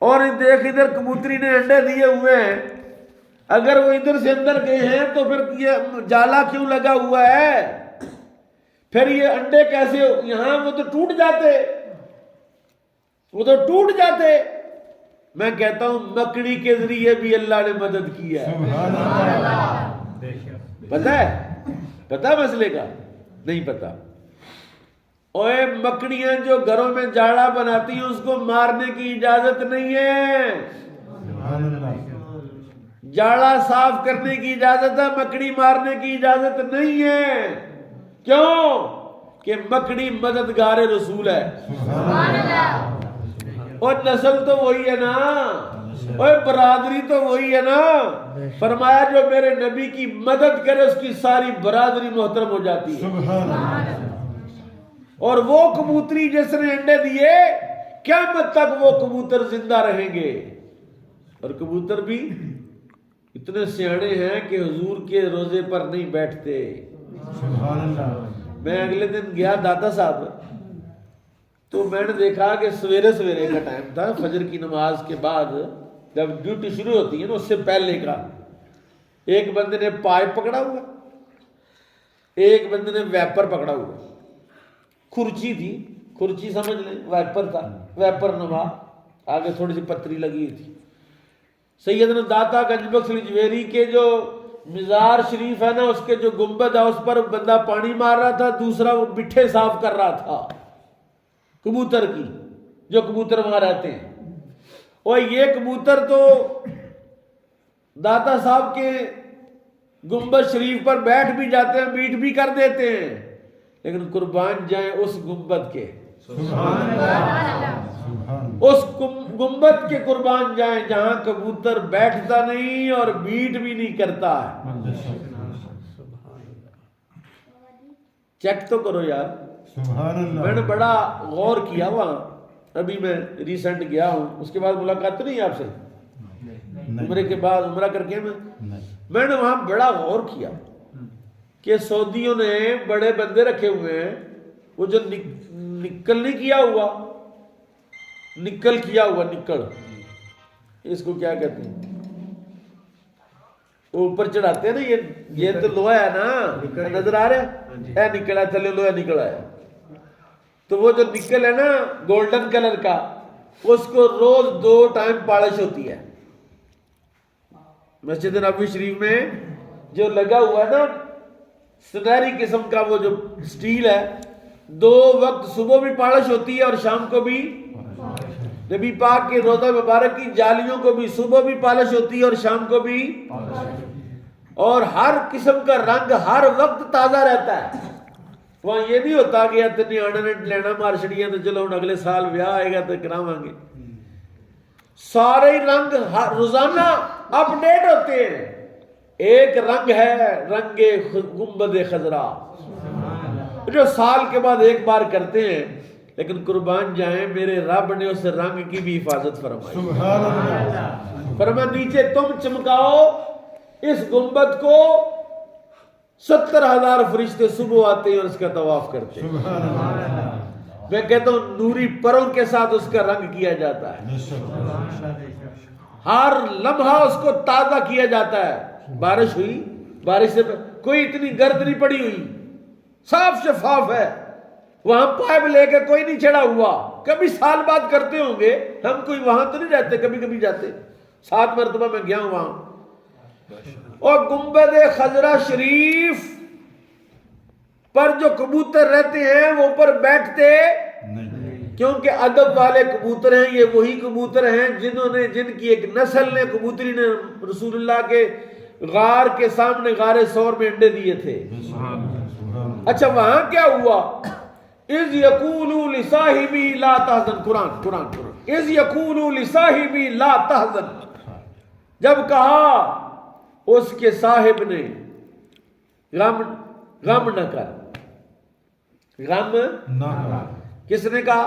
اور دیکھ ادھر کبوتری نے انڈے دیے ہوئے ہیں, اگر وہ ادھر سے اندر گئے ہیں تو پھر یہ جالا کیوں لگا ہوا ہے؟ پھر یہ انڈے کیسے, یہاں وہ تو ٹوٹ جاتے, وہ تو ٹوٹ جاتے. میں کہتا ہوں مکڑی کے ذریعے بھی اللہ نے مدد کی ہے. پتہ ہے؟ پتہ مسئلے کا نہیں پتا. اوے مکڑیاں جو گھروں میں جاڑا بناتی ہیں اس کو مارنے کی اجازت نہیں ہے. جاڑا صاف کرنے کی اجازت ہے, مکڑی مارنے کی اجازت نہیں ہے. کیوں؟ کہ مکڑی مددگار رسول ہے. اور نسل تو وہی ہے نا, اور برادری تو وہی ہے نا. فرمایا جو میرے نبی کی مدد کرے اس کی ساری برادری محترم ہو جاتی ہے. اور وہ کبوتری جس نے انڈے دیے قیامت تک وہ کبوتر زندہ رہیں گے. اور کبوتر بھی اتنے سیانے ہیں کہ حضور کے روزے پر نہیں بیٹھتے. سبحان اللہ. میں اگلے دن گیا داتا صاحب, تو میں نے دیکھا کہ سویرے سویرے کا ٹائم تھا, فجر کی نماز کے بعد جب ڈیوٹی شروع ہوتی ہے نا اس سے پہلے کا. ایک بندے نے پائپ پکڑا ہوا, ایک بندے نے ویپر پکڑا ہوا. کھرچی تھی, کھرچی سمجھ لیں, ویپر تھا, ویپر نما, آگے تھوڑی سی پتری لگی تھی. سیدنا داتا گنج بخش لجویری کے جو مزار شریف ہے نا اس کے جو گنبد ہے اس پر بندہ پانی مار رہا تھا, دوسرا وہ بٹھے صاف کر رہا تھا کبوتر کی, جو کبوتر وہاں رہتے ہیں. اور یہ کبوتر تو داتا صاحب کے گنبد شریف پر بیٹھ بھی جاتے ہیں, میٹ بھی کر دیتے ہیں, لیکن قربان جائیں اس گنبد کے, اس گنبد کے قربان جائیں جہاں کبوتر بیٹھتا نہیں اور میٹ بھی نہیں کرتا ہے. چیک تو کرو یار. میں نے بڑا غور کیا وہاں, ابھی میں ریسنٹ گیا ہوں, اس کے بعد ملاقات نہیں آپ سے, عمرے کے بعد عمرہ کر کے میں نے وہاں بڑا غور کیا کہ سعودیوں نے بڑے بندے رکھے ہوئے ہیں, وہ جو نکل نہیں کیا ہوا, نکل کیا ہوا, نکل اس کو کیا کہتے ہیں, وہ اوپر چڑھاتے ہیں نا, یہ تو لوہا ہے نا, نظر آ رہا ہے, اے نکلا تھلے لوہا نکل آیا. تو وہ جو نکل ہے نا گولڈن کلر کا, اس کو روز 2 ٹائم پالش ہوتی ہے. مسجد نبوی شریف میں جو لگا ہوا ہے نا سنہری قسم کا وہ جو سٹیل ہے, 2 وقت صبح بھی پالش ہوتی ہے اور شام کو بھی نبی پاک کے روضہ مبارک کی جالیوں کو بھی صبح بھی پالش ہوتی ہے اور شام کو بھی، اور ہر قسم کا رنگ ہر وقت تازہ رہتا ہے. وہاں یہ نہیں ہوتا کہ اتنی آرنامنٹ لینا مار چھڑیاں تو چلو اگلے سال بیاہ آئے گا تو کراواں گے. سارے رنگ روزانہ اپ ڈیٹ ہوتے ہیں. ایک رنگ ہے رنگ گنبد خضرا جو سال کے بعد ایک بار کرتے ہیں، لیکن قربان جائیں میرے رب نے اس رنگ کی بھی حفاظت فرمائی. سبحان اللہ. فرمایا نیچے تم چمکاؤ اس گنبد کو، 70,000 فرشتے صبح آتے ہیں اور اس کا طواف کرتے ہیں. سبحان اللہ. میں کہتا ہوں نوری پروں کے ساتھ اس کا رنگ کیا جاتا ہے، ہر لمحہ اس کو تازہ کیا جاتا ہے. بارش ہوئی، بارش سے کوئی اتنی گرد نہیں پڑی ہوئی، صاف شفاف ہے. وہاں پائپ لے کے کوئی نہیں چڑھا ہوا. کبھی سال بعد کرتے ہوں گے، ہم کوئی وہاں تو نہیں رہتے، کبھی کبھی جاتے. 7 مرتبہ میں گیا ہوں وہاں. اور گنبد خضرا شریف پر جو کبوتر رہتے ہیں وہ اوپر بیٹھتے نہیں. کیونکہ ادب والے کبوتر ہیں. یہ وہی کبوتر ہیں جن کی ایک نسل نے کبوتری نے رسول اللہ کے غار کے سامنے غار ثور میں انڈے دیے تھے. اچھا وہاں کیا ہوا؟ اذ یقول لصاحبی لا تحزن. قرآن اذ یقول لصاحبی لا تحزن، جب کہا اس کے صاحب نے غم نہ کر. غم کس نے کہا؟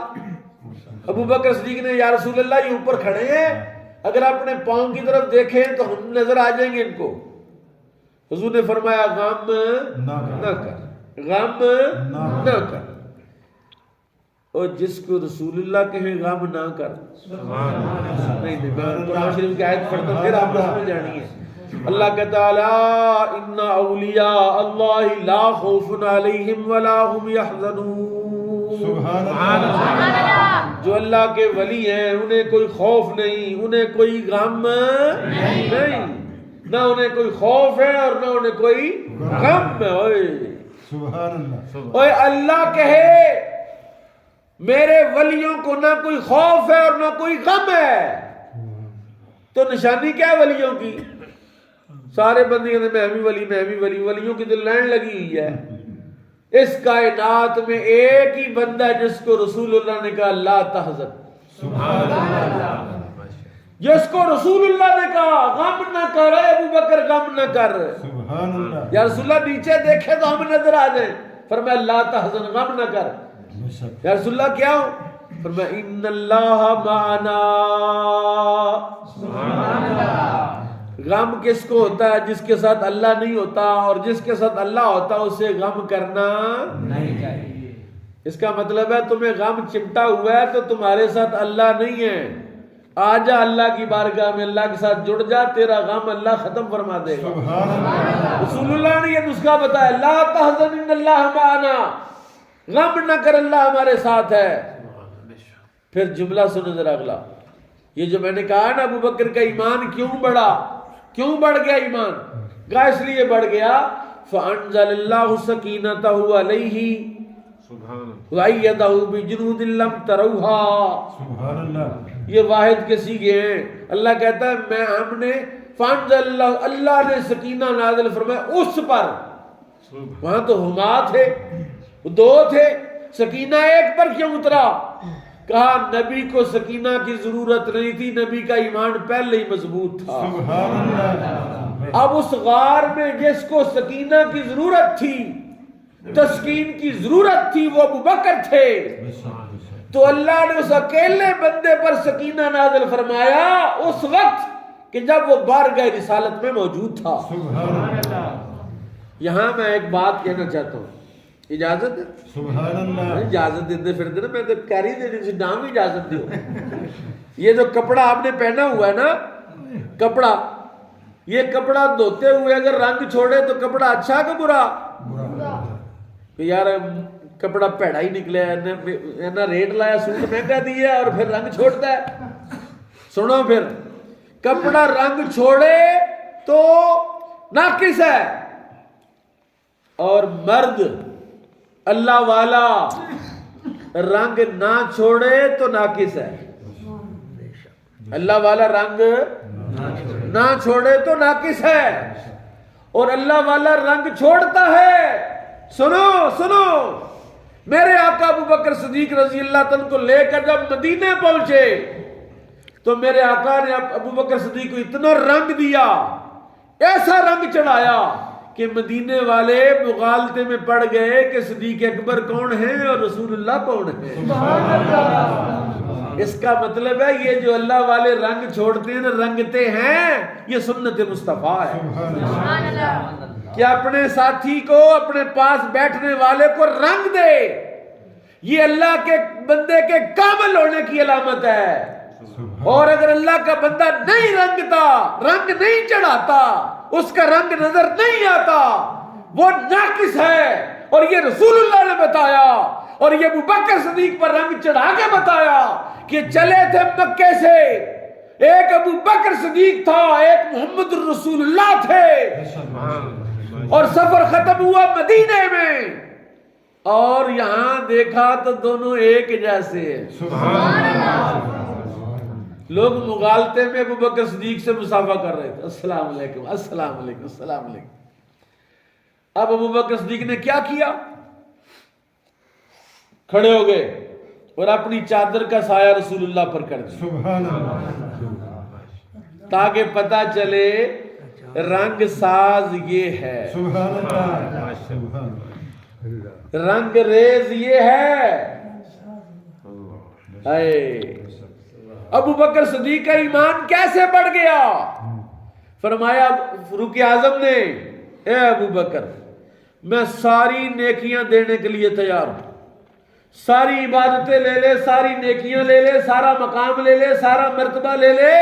ابو بکر صدیق نے. یا رسول اللہ یہ اوپر کھڑے ہیں، اگر اپنے پاؤں کی طرف دیکھیں تو ہم نظر آ جائیں گے ان کو. حضور نے فرمایا غم نہ کر، غم نہ کر. اور جس کو رسول اللہ کہے غم نہ کر، نہیں قرآن شریف کی آیت پڑھتا ہوں پھر آپ کو سمجھ جانی ہے. اللہ کا تعالی ان اولیاء اللہ لا خوف علیہم ولا هم يحزنون. سبحان اللہ. جو اللہ کے ولی ہیں انہیں کوئی خوف نہیں، انہیں کوئی غم نہیں، نہ انہیں کوئی خوف ہے اور نہ انہیں کوئی غم ہے. سبحان اللہ. اوے اللہ کہے میرے ولیوں کو نہ کوئی خوف ہے اور نہ کوئی غم ہے، تو نشانی کیا ہے ولیوں کی؟ سارے بندے کہتے میں بھی ولی. ولیوں کی تو لائن لگی ہوئی ہے. اس کائنات میں ایک ہی بندہ ہے جس کو رسول اللہ نے کہا لا تحزن. سبحان اللہ. جس کو رسول اللہ نے کہا غم نہ کر، ابو بکر غم نہ کر. سبحان اللہ. یا رسول اللہ نیچے دیکھے تو ہم نظر آ جائیں. فرمایا لا تحزن، غم نہ کر. یا رسول اللہ کیا ہو؟ فرمایا ان اللہ معنا. سبحان اللہ. غم کس کو ہوتا ہے؟ جس کے ساتھ اللہ نہیں ہوتا، اور جس کے ساتھ اللہ ہوتا اسے غم کرنا نہیں چاہیے. اس کا مطلب ہے تمہیں غم چمٹا ہوا ہے تو تمہارے ساتھ اللہ نہیں ہے. آ جا اللہ کی بارگاہ میں، اللہ کے ساتھ جڑ جا، تیرا غم اللہ ختم فرما دے گا. سبحان اللہ. رسول اللہ نے یہ نسخہ بتایا لا تحزن ان اللہ معنا، غم نہ کر اللہ ہمارے ساتھ ہے. پھر جملہ سنو ذرا اگلا. یہ جو میں نے کہا نا ابو بکر کا ایمان کیوں بڑھ گیا ایمان؟ کہا اس لیے بڑھ گیا فَأَنزَلَ اللَّهُ سَكِينَتَهُ عَلَيْهِ وَأَيَّدَهُ بِجُنُودٍ لَّمْ تَرَوْهَا. سبحان اللہ. یہ واحد کے سیغے ہیں. اللہ کہتا ہے ہم نے فَأَنزَلَ اللَّهُ، اللہ نے سکینہ نازل فرمایا اس پر. وہاں تو ہما تھے، دو تھے، سکینہ ایک پر کیوں اترا؟ کہا نبی کو سکینہ کی ضرورت نہیں تھی، نبی کا ایمان پہلے ہی مضبوط تھا. سبحان اللہ. اب اس غار میں جس کو سکینہ کی ضرورت تھی، تسکین کی ضرورت تھی، وہ ابو بکر تھے. تو اللہ نے اس اکیلے بندے پر سکینہ نازل فرمایا اس وقت کہ جب وہ بارگاہ رسالت میں موجود تھا. سبحان اللہ. یہاں میں ایک بات کہنا چاہتا ہوں، اجازت ہے؟ سبحان اللہ. اجازت دیتے پھرتے نا، میں تو کہہ رہی تھی سے نام اجازت دیو. یہ جو کپڑا آپ نے پہنا ہوا ہے نا، کپڑا، یہ کپڑا دھوتے ہوئے اگر رنگ چھوڑے تو کپڑا اچھا کہ برا؟ کہ یار کپڑا پیڑا ہی نکلے ہے، ریٹ لایا سوٹ مہنگا دیا اور پھر رنگ چھوڑتا ہے. سنو پھر کپڑا رنگ چھوڑے تو ناقص ہے، اور مرد اللہ والا رنگ نہ چھوڑے تو ناقص ہے. اللہ والا رنگ نہ چھوڑے تو ناقص ہے، اور اللہ والا رنگ چھوڑتا ہے۔ سنو سنو، میرے آقا ابو بکر صدیق رضی اللہ عنہ کو لے کر جب مدینے پہنچے تو میرے آقا نے ابو بکر صدیق کو اتنا رنگ دیا، ایسا رنگ چڑھایا کہ مدینے والے مغالطے میں پڑ گئے کہ صدیق اکبر کون ہے اور رسول اللہ کون ہے۔ اس کا مطلب ہے یہ جو اللہ والے رنگ چھوڑتے ہیں، رنگتے ہیں، یہ سنت مصطفیٰ ہے کہ اپنے ساتھی کو، اپنے پاس بیٹھنے والے کو رنگ دے، یہ اللہ کے بندے کے کامل ہونے کی علامت ہے۔ اور اگر اللہ کا بندہ نہیں رنگتا، رنگ نہیں چڑھاتا، اس کا رنگ نظر نہیں آتا، وہ ناقص ہے۔ اور یہ رسول اللہ نے بتایا، اور یہ ابو بکر صدیق پر رنگ چڑھا کے بتایا کہ چلے تھے مکے سے، ایک ابو بکر صدیق تھا، ایک محمد الرسول اللہ تھے، اور سفر ختم ہوا مدینے میں، اور یہاں دیکھا تو دونوں ایک جیسے ہیں۔ سبحان اللہ۔ لوگ مغالطے میں ابو بکر صدیق سے مصافحہ کر رہے تھے، السلام علیکم السلام علیکم السلام علیکم۔ اب ابو بکر صدیق نے کیا کیا؟ کھڑے ہو گئے اور اپنی چادر کا سایہ رسول اللہ پر کر دیا، سبحان اللہ، تاکہ پتہ چلے رنگ ساز یہ ہے، سبحان اللہ، سبحان اللہ، رنگ ریز یہ ہے۔ اے ابو بکر صدیق کا ایمان کیسے بڑھ گیا؟ فرمایا فاروق اعظم نے، اے ابو بکر، میں ساری نیکیاں دینے کے لیے تیار ہوں، ساری عبادتیں لے لے، ساری نیکیاں لے لے، سارا مقام لے لے، سارا مرتبہ لے لے،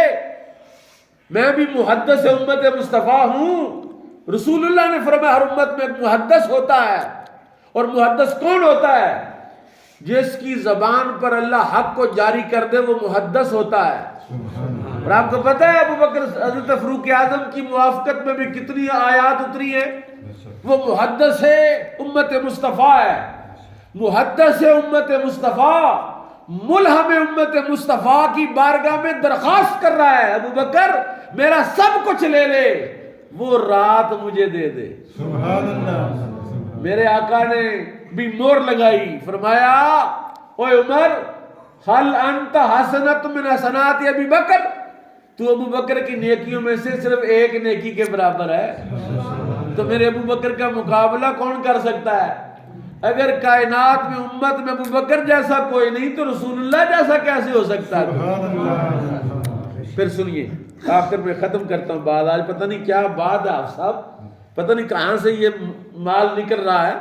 میں بھی محدث امت مصطفیٰ ہوں۔ رسول اللہ نے فرمایا ہر امت میں ایک محدث ہوتا ہے، اور محدث کون ہوتا ہے؟ جس کی زبان پر اللہ حق کو جاری کر دے وہ محدث ہوتا ہے۔ اور آپ کو پتہ ہے ابو بکر حضرت فاروق اعظم کی موافقت میں بھی کتنی آیات اتری ہیں؟ وہ محدث امت مصطفیٰ ہے، محدث امت مصطفیٰ، ملہم امت مصطفیٰ کی بارگاہ میں درخواست کر رہا ہے، ابو بکر میرا سب کچھ لے لے، وہ رات مجھے دے دے۔ سبحان اللہ۔ میرے آقا نے بھی مور لگائی، فرمایا اوے عمر، حل انت حسنت من حسنات ابی بکر، تو ابو بکر کی نیکیوں میں سے صرف ایک نیکی کے برابر ہے، تو میرے ابو بکر کا مقابلہ کون کر سکتا ہے؟ اگر کائنات میں امت میں ابو بکر جیسا کوئی نہیں تو رسول اللہ جیسا کیسے ہو سکتا ہے؟ سبحان اللہ۔ پھر سنیے، آخر میں ختم کرتا ہوں بات، آج پتہ نہیں کیا بات ہے آپ صاحب، پتہ نہیں کہاں سے یہ مال نکل رہا ہے،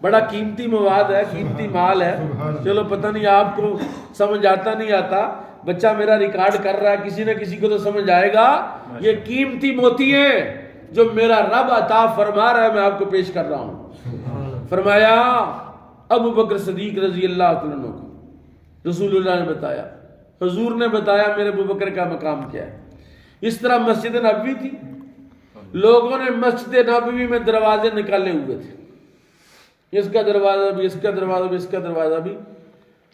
بڑا قیمتی مواد ہے، قیمتی مال ہے، چلو پتہ نہیں آپ کو سمجھ آتا نہیں آتا، بچہ میرا ریکارڈ کر رہا ہے، کسی نہ کسی کو تو سمجھ آئے گا۔ یہ قیمتی موتی ہیں جو میرا رب عطا فرما رہا ہے، میں آپ کو پیش کر رہا ہوں۔ فرمایا ابو بکر صدیق رضی اللہ عنہ کو رسول اللہ نے بتایا، حضور نے بتایا میرے ابو بکر کا مقام کیا ہے۔ اس طرح مسجد نبوی تھی، لوگوں نے مسجد نبوی میں دروازے نکالے ہوئے تھے، اس کا دروازہ بھی، اس کا دروازہ بھی، اس کا دروازہ بھی۔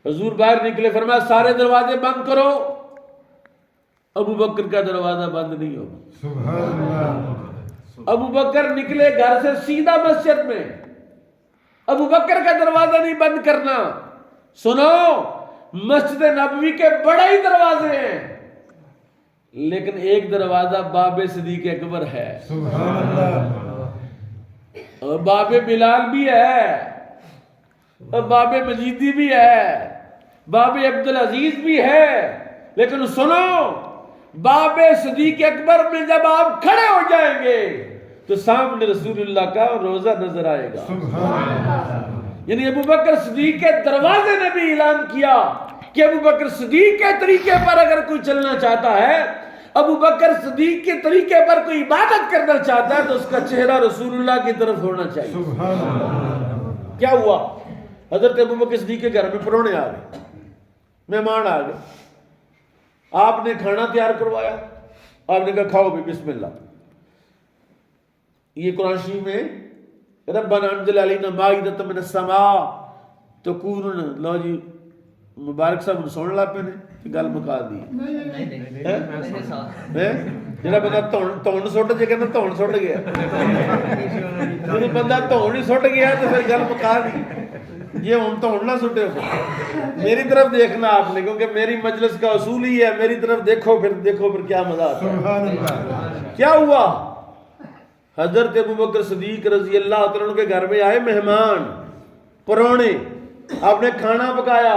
حضور باہر نکلے، فرمایا سارے دروازے بند کرو، ابو بکر کا دروازہ بند نہیں ہوگا۔ سبحان اللہ۔ ابو بکر نکلے گھر سے سیدھا مسجد میں، ابو بکر کا دروازہ نہیں بند کرنا۔ سنو، مسجد نبوی کے بڑے ہی دروازے ہیں، لیکن ایک دروازہ باب صدیق اکبر ہے، سبحان اللہ۔ اور باب بلال بھی ہے، اور باب مجیدی بھی ہے، باب عبدالعزیز بھی ہے، لیکن سنو، باب صدیق اکبر میں جب آپ کھڑے ہو جائیں گے تو سامنے رسول اللہ کا روزہ نظر آئے گا۔ سبحان اللہ۔ یعنی ابو بکر صدیق کے دروازے نے بھی اعلان کیا کہ ابو بکر صدیق کے طریقے پر اگر کوئی چلنا چاہتا ہے، ابو بکر صدیق کے طریقے پر کوئی عبادت کرنا چاہتا ہے، تو اس کا چہرہ رسول اللہ کی طرف ہونا چاہیے۔ سبحان اللہ۔ کیا ہوا؟ حضرت ابو بکر صدیق کے گھر میں پرونے آ گئے، مہمان آ گئے، آپ نے کھانا تیار کروایا، آپ نے کہا کھاؤ بھی، بسم اللہ۔ یہ قرآن شریف میں ربنا انزل علینا مائدۃ من السماء تکون، لو جی ਮੁਬਾਰਕ ਸਾਹਿਬ ਨੂੰ ਸੁਣ ਲਾ ਪਏ ਨੇ ਤੇ ਗੱਲ ਮੁਕਾ ਦੀ ਜਿਹੜਾ ਬੰਦਾ ਧੌਣ ਸੁੱਟ ਜੇ ਕਹਿੰਦਾ ਧੌਣ ਸੁੱਟ ਗਿਆ, ਜਦੋਂ ਬੰਦਾ ਧੌਣ ਹੀ ਸੁੱਟ ਗਿਆ ਤੇ ਫਿਰ ਗੱਲ ਮੁਕਾ ਦੀ। یہ ہم تو نہ سٹے ہو، میری طرف دیکھنا آپ نے، کیونکہ میری مجلس کا اصول ہی ہے میری طرف دیکھو پھر کیا مزہ آتا ہے۔ کیا ہوا؟ حضرت ابوبکر صدیق رضی اللہ عنہ کے گھر میں آئے مہمان پرونے، آپ نے کھانا پکایا،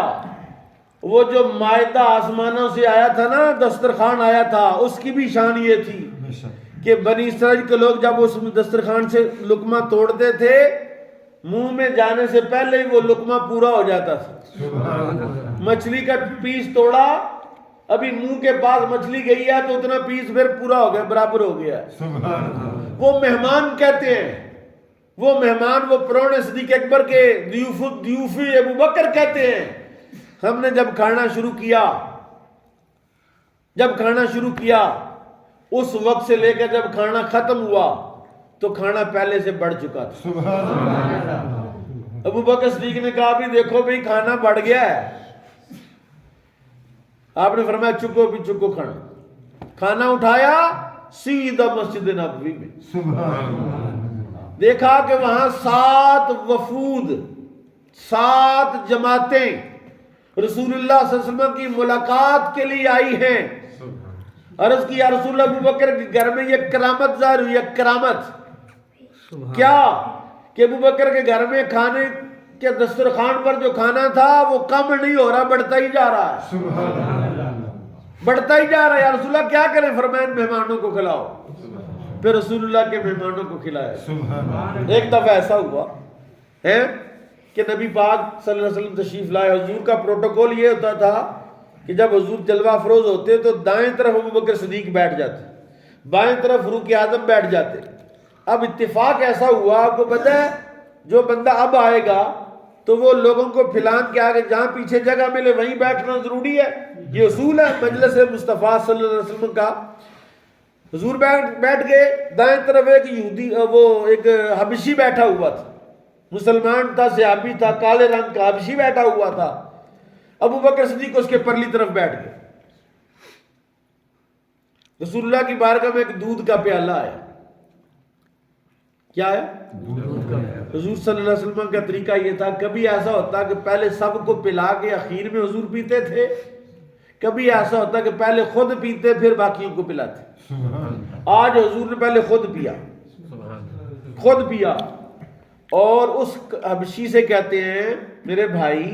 وہ جو مائدہ آسمانوں سے آیا تھا نا، دسترخوان آیا تھا، اس کی بھی شان یہ تھی کہ بنی اسرائیل کے لوگ جب اس دسترخوان سے لقمہ توڑتے تھے منہ میں جانے سے پہلے ہی وہ لقمہ پورا ہو جاتا تھا۔ مچھلی کا پیس توڑا، ابھی منہ کے پاس مچھلی گئی ہے تو اتنا پیس پھر پورا ہو گیا، برابر ہو گیا۔ وہ مہمان کہتے ہیں، وہ مہمان، وہ پرونے صدیق اکبر کے ضیوفی ابوبکر کہتے ہیں۔ ہم نے جب کھانا شروع کیا اس وقت سے لے کر جب کھانا ختم ہوا تو کھانا پہلے سے بڑھ چکا تھا۔ ابوبکر صدیق نے کہا بھی دیکھو بھئی کھانا بڑھ گیا ہے۔ آپ نے فرمایا چکو بھی چکو کھانا اٹھایا سیدھا مسجد نبوی میں، دیکھا کہ وہاں 7 وفود، 7 جماعتیں رسول اللہ صلی اللہ علیہ وسلم کی ملاقات کے لیے آئی ہیں۔ عرض کی یا رسول اللہ، ابوبکر کے گھر میں یہ کرامت ظاہر ہوئی ہے۔ کرامت کیا؟ کہ ابوبکر کے گھر میں کھانے کے دسترخوان پر جو کھانا تھا وہ کم نہیں ہو رہا، بڑھتا ہی جا رہا ہے، بڑھتا ہی جا رہا ہے۔ یا رسول اللہ کیا کریں؟ فرمایا مہمانوں کو کھلاؤ۔ پھر رسول اللہ کے مہمانوں کو کھلایا۔ ایک دفعہ ایسا ہوا ہے کہ نبی پاک صلی اللہ علیہ وسلم تشریف لائے۔ حضور کا پروٹوکول یہ ہوتا تھا کہ جب حضور جلوہ افروز ہوتے تو دائیں طرف ابوبکر صدیق بیٹھ جاتے، بائیں طرف فاروق اعظم بیٹھ جاتے۔ اب اتفاق ایسا ہوا، آپ کو پتہ ہے جو بندہ اب آئے گا تو وہ لوگوں کو پھلان کے آگے جہاں پیچھے جگہ ملے وہیں بیٹھنا ضروری ہے، یہ اصول ہے مجلس مصطفیٰ صلی اللہ علیہ وسلم کا۔ حضور بیٹھ گئے، دائیں طرف ایک یہودی، وہ ایک حبشی بیٹھا ہوا تھا، مسلمان تھا، صحابی تھا، کالے رنگ کا حبشی بیٹھا ہوا تھا۔ ابوبکر صدیق اس کے پرلی طرف بیٹھ گئے۔ رسول اللہ کی بارگاہ میں ایک دودھ کا پیالہ آیا۔ کیا ہے؟ حضور صلی اللہ علیہ وسلم کا طریقہ یہ تھا، کبھی ایسا ہوتا کہ پہلے سب کو پلا کے اخیر میں حضور پیتے تھے، کبھی ایسا ہوتا کہ پہلے خود پیتے پھر باقیوں کو پلاتے۔ آج حضور نے پہلے خود پیا اور اس حبشی سے کہتے ہیں میرے بھائی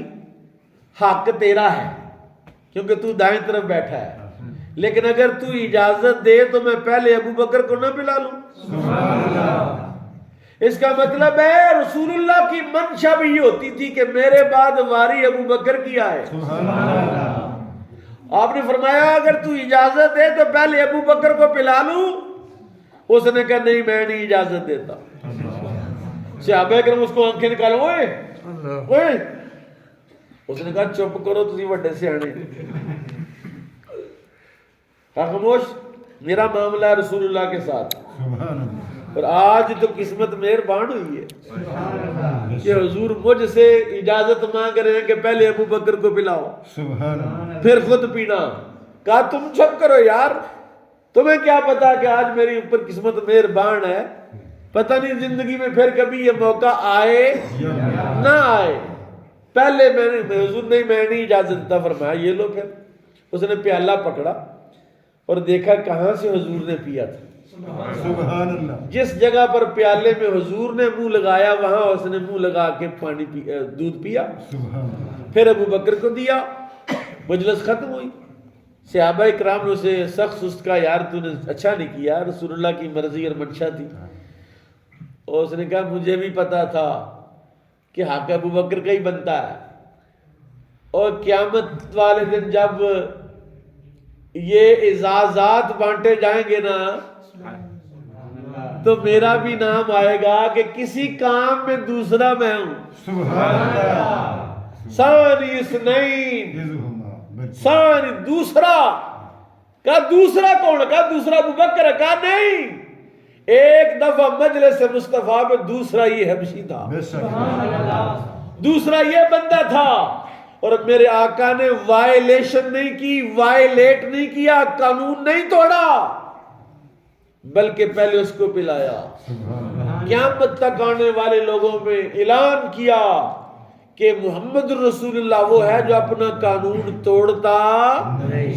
حق تیرا ہے کیونکہ تو دائیں طرف بیٹھا ہے، لیکن اگر تو اجازت دے تو میں پہلے ابوبکر کو نہ پلا لوں۔ اس کا مطلب ہے رسول اللہ کی منشا بھی یہ ہوتی تھی کہ میرے بعد واری ابوبکر کی آئے۔ آپ نے فرمایا اگر تو اجازت دے تو پہلے ابوبکر کو پلا لوں۔ اس نے کہا نہیں میں نہیں اجازت دیتا۔ صحابہ کرام اس کو آنکھیں نکالو، اوئے اس نے کہا چپ کرو تسی وڈے سیانے، خاموش، میرا معاملہ ہے رسول اللہ کے ساتھ۔ اور آج تو قسمت مہربان ہوئی ہے کہ حضور مجھ سے اجازت مانگ رہے ہیں کہ پہلے ابوبکر کو پلاؤ پھر خود پینا۔ کہا تم چپ کرو یار، تمہیں کیا پتا کہ آج میری اوپر قسمت مہربان ہے، پتہ نہیں زندگی میں پھر کبھی یہ موقع آئے نہ آئے۔ پہلے حضور نہیں، میں نہیں اجازت دیتا۔ فرمایا یہ لو۔ پھر اس نے پیالہ پکڑا اور دیکھا کہاں سے حضور نے پیا تھا۔ سبحان اللہ۔ جس جگہ پر پیالے میں حضور نے منہ لگایا وہاں اس نے منہ لگا کے دودھ پیا۔ پھر ابوبکر کو دیا، مجلس ختم ہوئی۔ صحابہ کرام نے اسے سخت سست کہا یار تو نے اچھا نہیں کیا، رسول اللہ کی مرضی اور منشا تھی۔ اور اس نے کہا مجھے بھی پتا تھا کہ حق ابوبکر کا ہی بنتا ہے، اور قیامت والے دن جب یہ اعزازات بانٹے جائیں گے نا تو میرا بھی نام آئے گا کہ کسی کام میں دوسرا میں ہوں۔ سبحان اللہ۔ ثانی اثنین، ثانی دوسرا۔ کہا دوسرا کون؟ کہا دوسرا ابوبکر ہے۔ کہا نہیں، ایک دفعہ مجلس مصطفیٰ میں دوسرا یہ حبشی تھا، دوسرا یہ بندہ تھا اور میرے آقا نے وائلیشن نہیں کی، وائلیٹ نہیں کیا، قانون نہیں توڑا، بلکہ پہلے اس کو پلایا۔ قیامت تک آنے والے لوگوں میں اعلان کیا کہ محمد رسول اللہ وہ ہے جو اپنا قانون توڑتا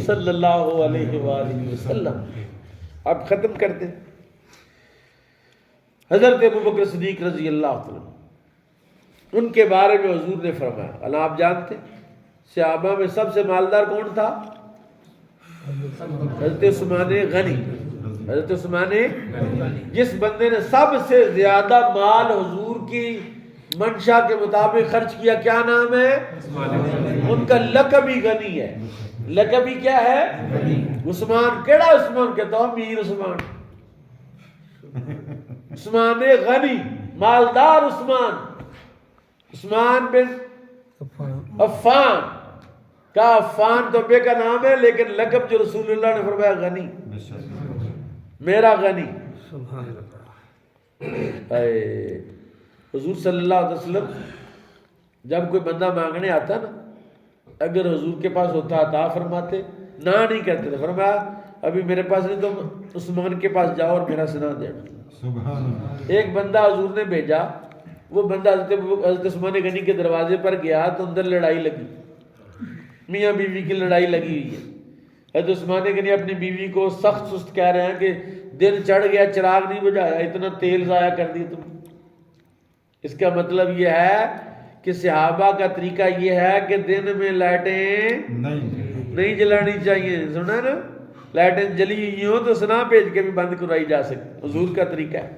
صلی اللہ علیہ وآلہ وسلم۔ اب ختم کرتے ہیں۔ حضرت ابوبکر صدیق رضی اللہ عنہ، ان کے بارے میں حضور نے فرمایا، اللہ آپ جانتے صحابہ میں سب سے مالدار کون تھا؟ حضرت عثمان غنی۔ حضرت عثمان جس بندے نے سب سے زیادہ مال حضور کی منشا کے مطابق خرچ کیا، کیا نام ہے؟ ان کا لقب ہی غنی ہے۔ لقب ہی کیا ہے؟ عثمان۔ کیڑا عثمان کہتا ہوں؟ امیر عثمان، عثمان غنی، مالدار عثمان، عثمان بن عفان کا عفان تو بے کا نام ہے، لیکن لقب جو رسول اللہ نے فرمایا غنی، میرا غنی۔ حضور صلی اللہ علیہ وسلم جب کوئی بندہ مانگنے آتا نا، اگر حضور کے پاس ہوتا عطا فرماتے، نہ نہیں کرتے تھے، فرمایا ابھی میرے پاس نہیں، تم عثمان کے پاس جاؤ اور میرا سنا دینا۔ ایک بندہ حضور نے بھیجا، وہ بندہ حضرت عثمان غنی کے دروازے پر گیا تو اندر لڑائی لگی، میاں بیوی کی لڑائی لگی ہوئی ہے۔ حضرت عثمان غنی اپنی بیوی کو سخت سست کہہ رہے ہیں کہ دن چڑھ گیا، چراغ نہیں بجھایا، اتنا تیل ضائع کر دی تم۔ اس کا مطلب یہ ہے کہ صحابہ کا طریقہ یہ ہے کہ دن میں لائٹیں نہیں جلانی چاہیے، سنا نا؟ لائٹیں جلی ہوئی ہوں تو سنا بھیج کے بھی بند کرائی جا سکتی، حضور کا طریقہ ہے۔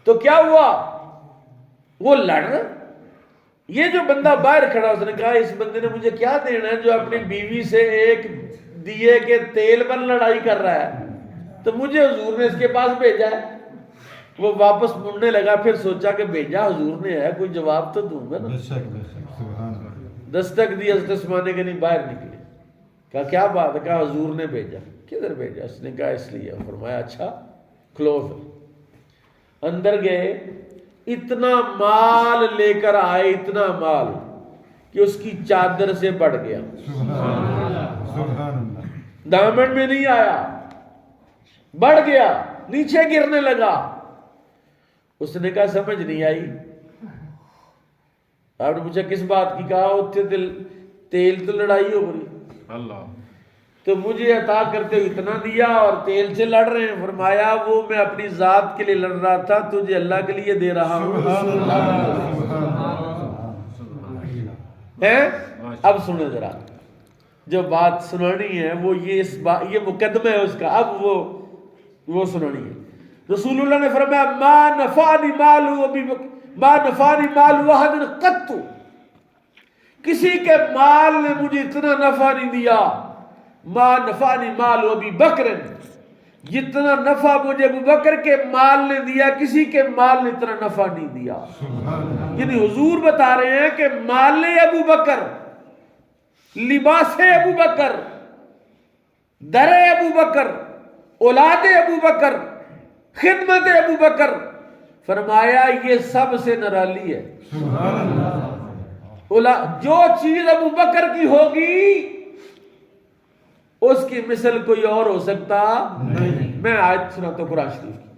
تو کیا ہوا؟ وہ لڑ، یہ جو بندہ باہر کھڑا، اس نے کہا اس بندے نے مجھے کیا دینا ہے جو اپنی بیوی سے ایک دیے کے تیل پر لڑائی کر رہا ہے، تو مجھے حضور نے اس کے پاس بھیجا ہے۔ وہ واپس مڑنے لگا، پھر سوچا کہ بھیجا حضور نے ہے، کوئی جواب تو دوں گا نا۔ دستک دی، حضرت عثمان غنی باہر نکلے، کہا کیا بات ہے؟ کہا حضور نے بھیجا۔ کدھر بھیجا؟ اس نے کہا اس لیے۔ فرمایا اچھا کھلو۔ اندر گئے، اتنا مال لے کر آئے، اتنا مال کہ اس کی چادر سے بڑھ گیا، دامن میں نہیں آیا، بڑھ گیا، نیچے گرنے لگا۔ اس نے کہا سمجھ نہیں آئی۔ آپ نے پوچھا کس بات کی؟ کہا اتنے تیل تو لڑائی ہو رہی، اللہ تو مجھے عطا کرتے ہوئے اتنا دیا اور تیل سے لڑ رہے ہیں۔ فرمایا وہ میں اپنی ذات کے لیے لڑ رہا تھا، تجھے اللہ کے لیے دے رہا ہوں۔ اب سنیں ذرا، جو بات سنانی ہے وہ یہ مقدمہ ہے اس کا، اب وہ سنانی ہے۔ رسول اللہ نے فرمایا ما نفعنی مال واحد قط، کسی کے مال نے مجھے اتنا نفع نہیں دیا، ما نفعنی مال ابی بکر، جتنا نفع مجھے ابو بکر کے مال نے دیا کسی کے مال نے اتنا نفع نہیں دیا۔ یعنی حضور بتا رہے ہیں کہ مال ابو بکر، لباس ابو بکر، در ابو بکر، اولاد ابو بکر، خدمت ابو بکر، فرمایا یہ سب سے نرالی ہے۔ جو چیز ابو بکر کی ہوگی اس کی مثل کوئی اور ہو سکتا نہیں۔ میں آیت سناتا ہوں قرآن شریف کی۔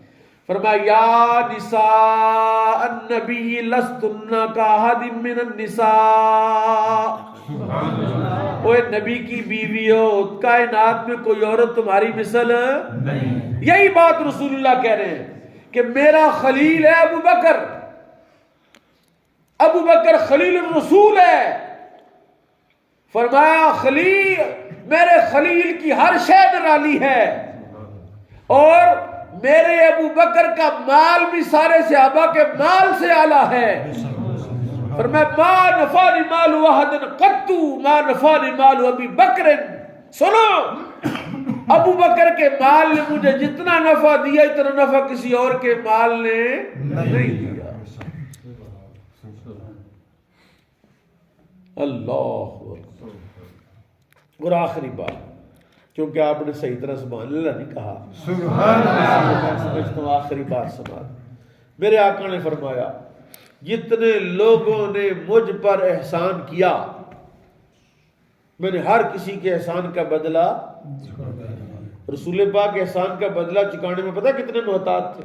فرمایا یا نساء النبی لستن کاحد من النساء، اوے نبی کی بیوی ہو، کائنات میں کوئی عورت تمہاری مثل نہیں۔ یہی بات رسول اللہ کہہ رہے ہیں کہ میرا خلیل ہے ابو بکر، ابو بکر خلیل الرسول ہے۔ فرمایا خلیل، میرے خلیل کی ہر شے نرالی ہے، اور میرے ابو بکر کا مال بھی سارے صحابہ کے مال سے اعلیٰ ہے۔ فرمایا ما نفعنی مال واحد قط ما نفعنی مال ابی بکر، سنو ابو بکر کے مال نے مجھے جتنا نفع دیا اتنا نفع کسی اور کے مال نے نہیں دیا۔ اللہ اکبر۔ اور آخری بات، کیونکہ آپ نے صحیح طرح سبحان اللہ نہیں کہا، میں سمجھتا ہوں آخری بات سنا۔ میرے آقا نے فرمایا جتنے لوگوں نے مجھ پر احسان کیا میں نے ہر کسی کے احسان کا بدلہ، رسول پاک احسان کا بدلہ چکانے میں پتہ کتنے محتاط تھے؟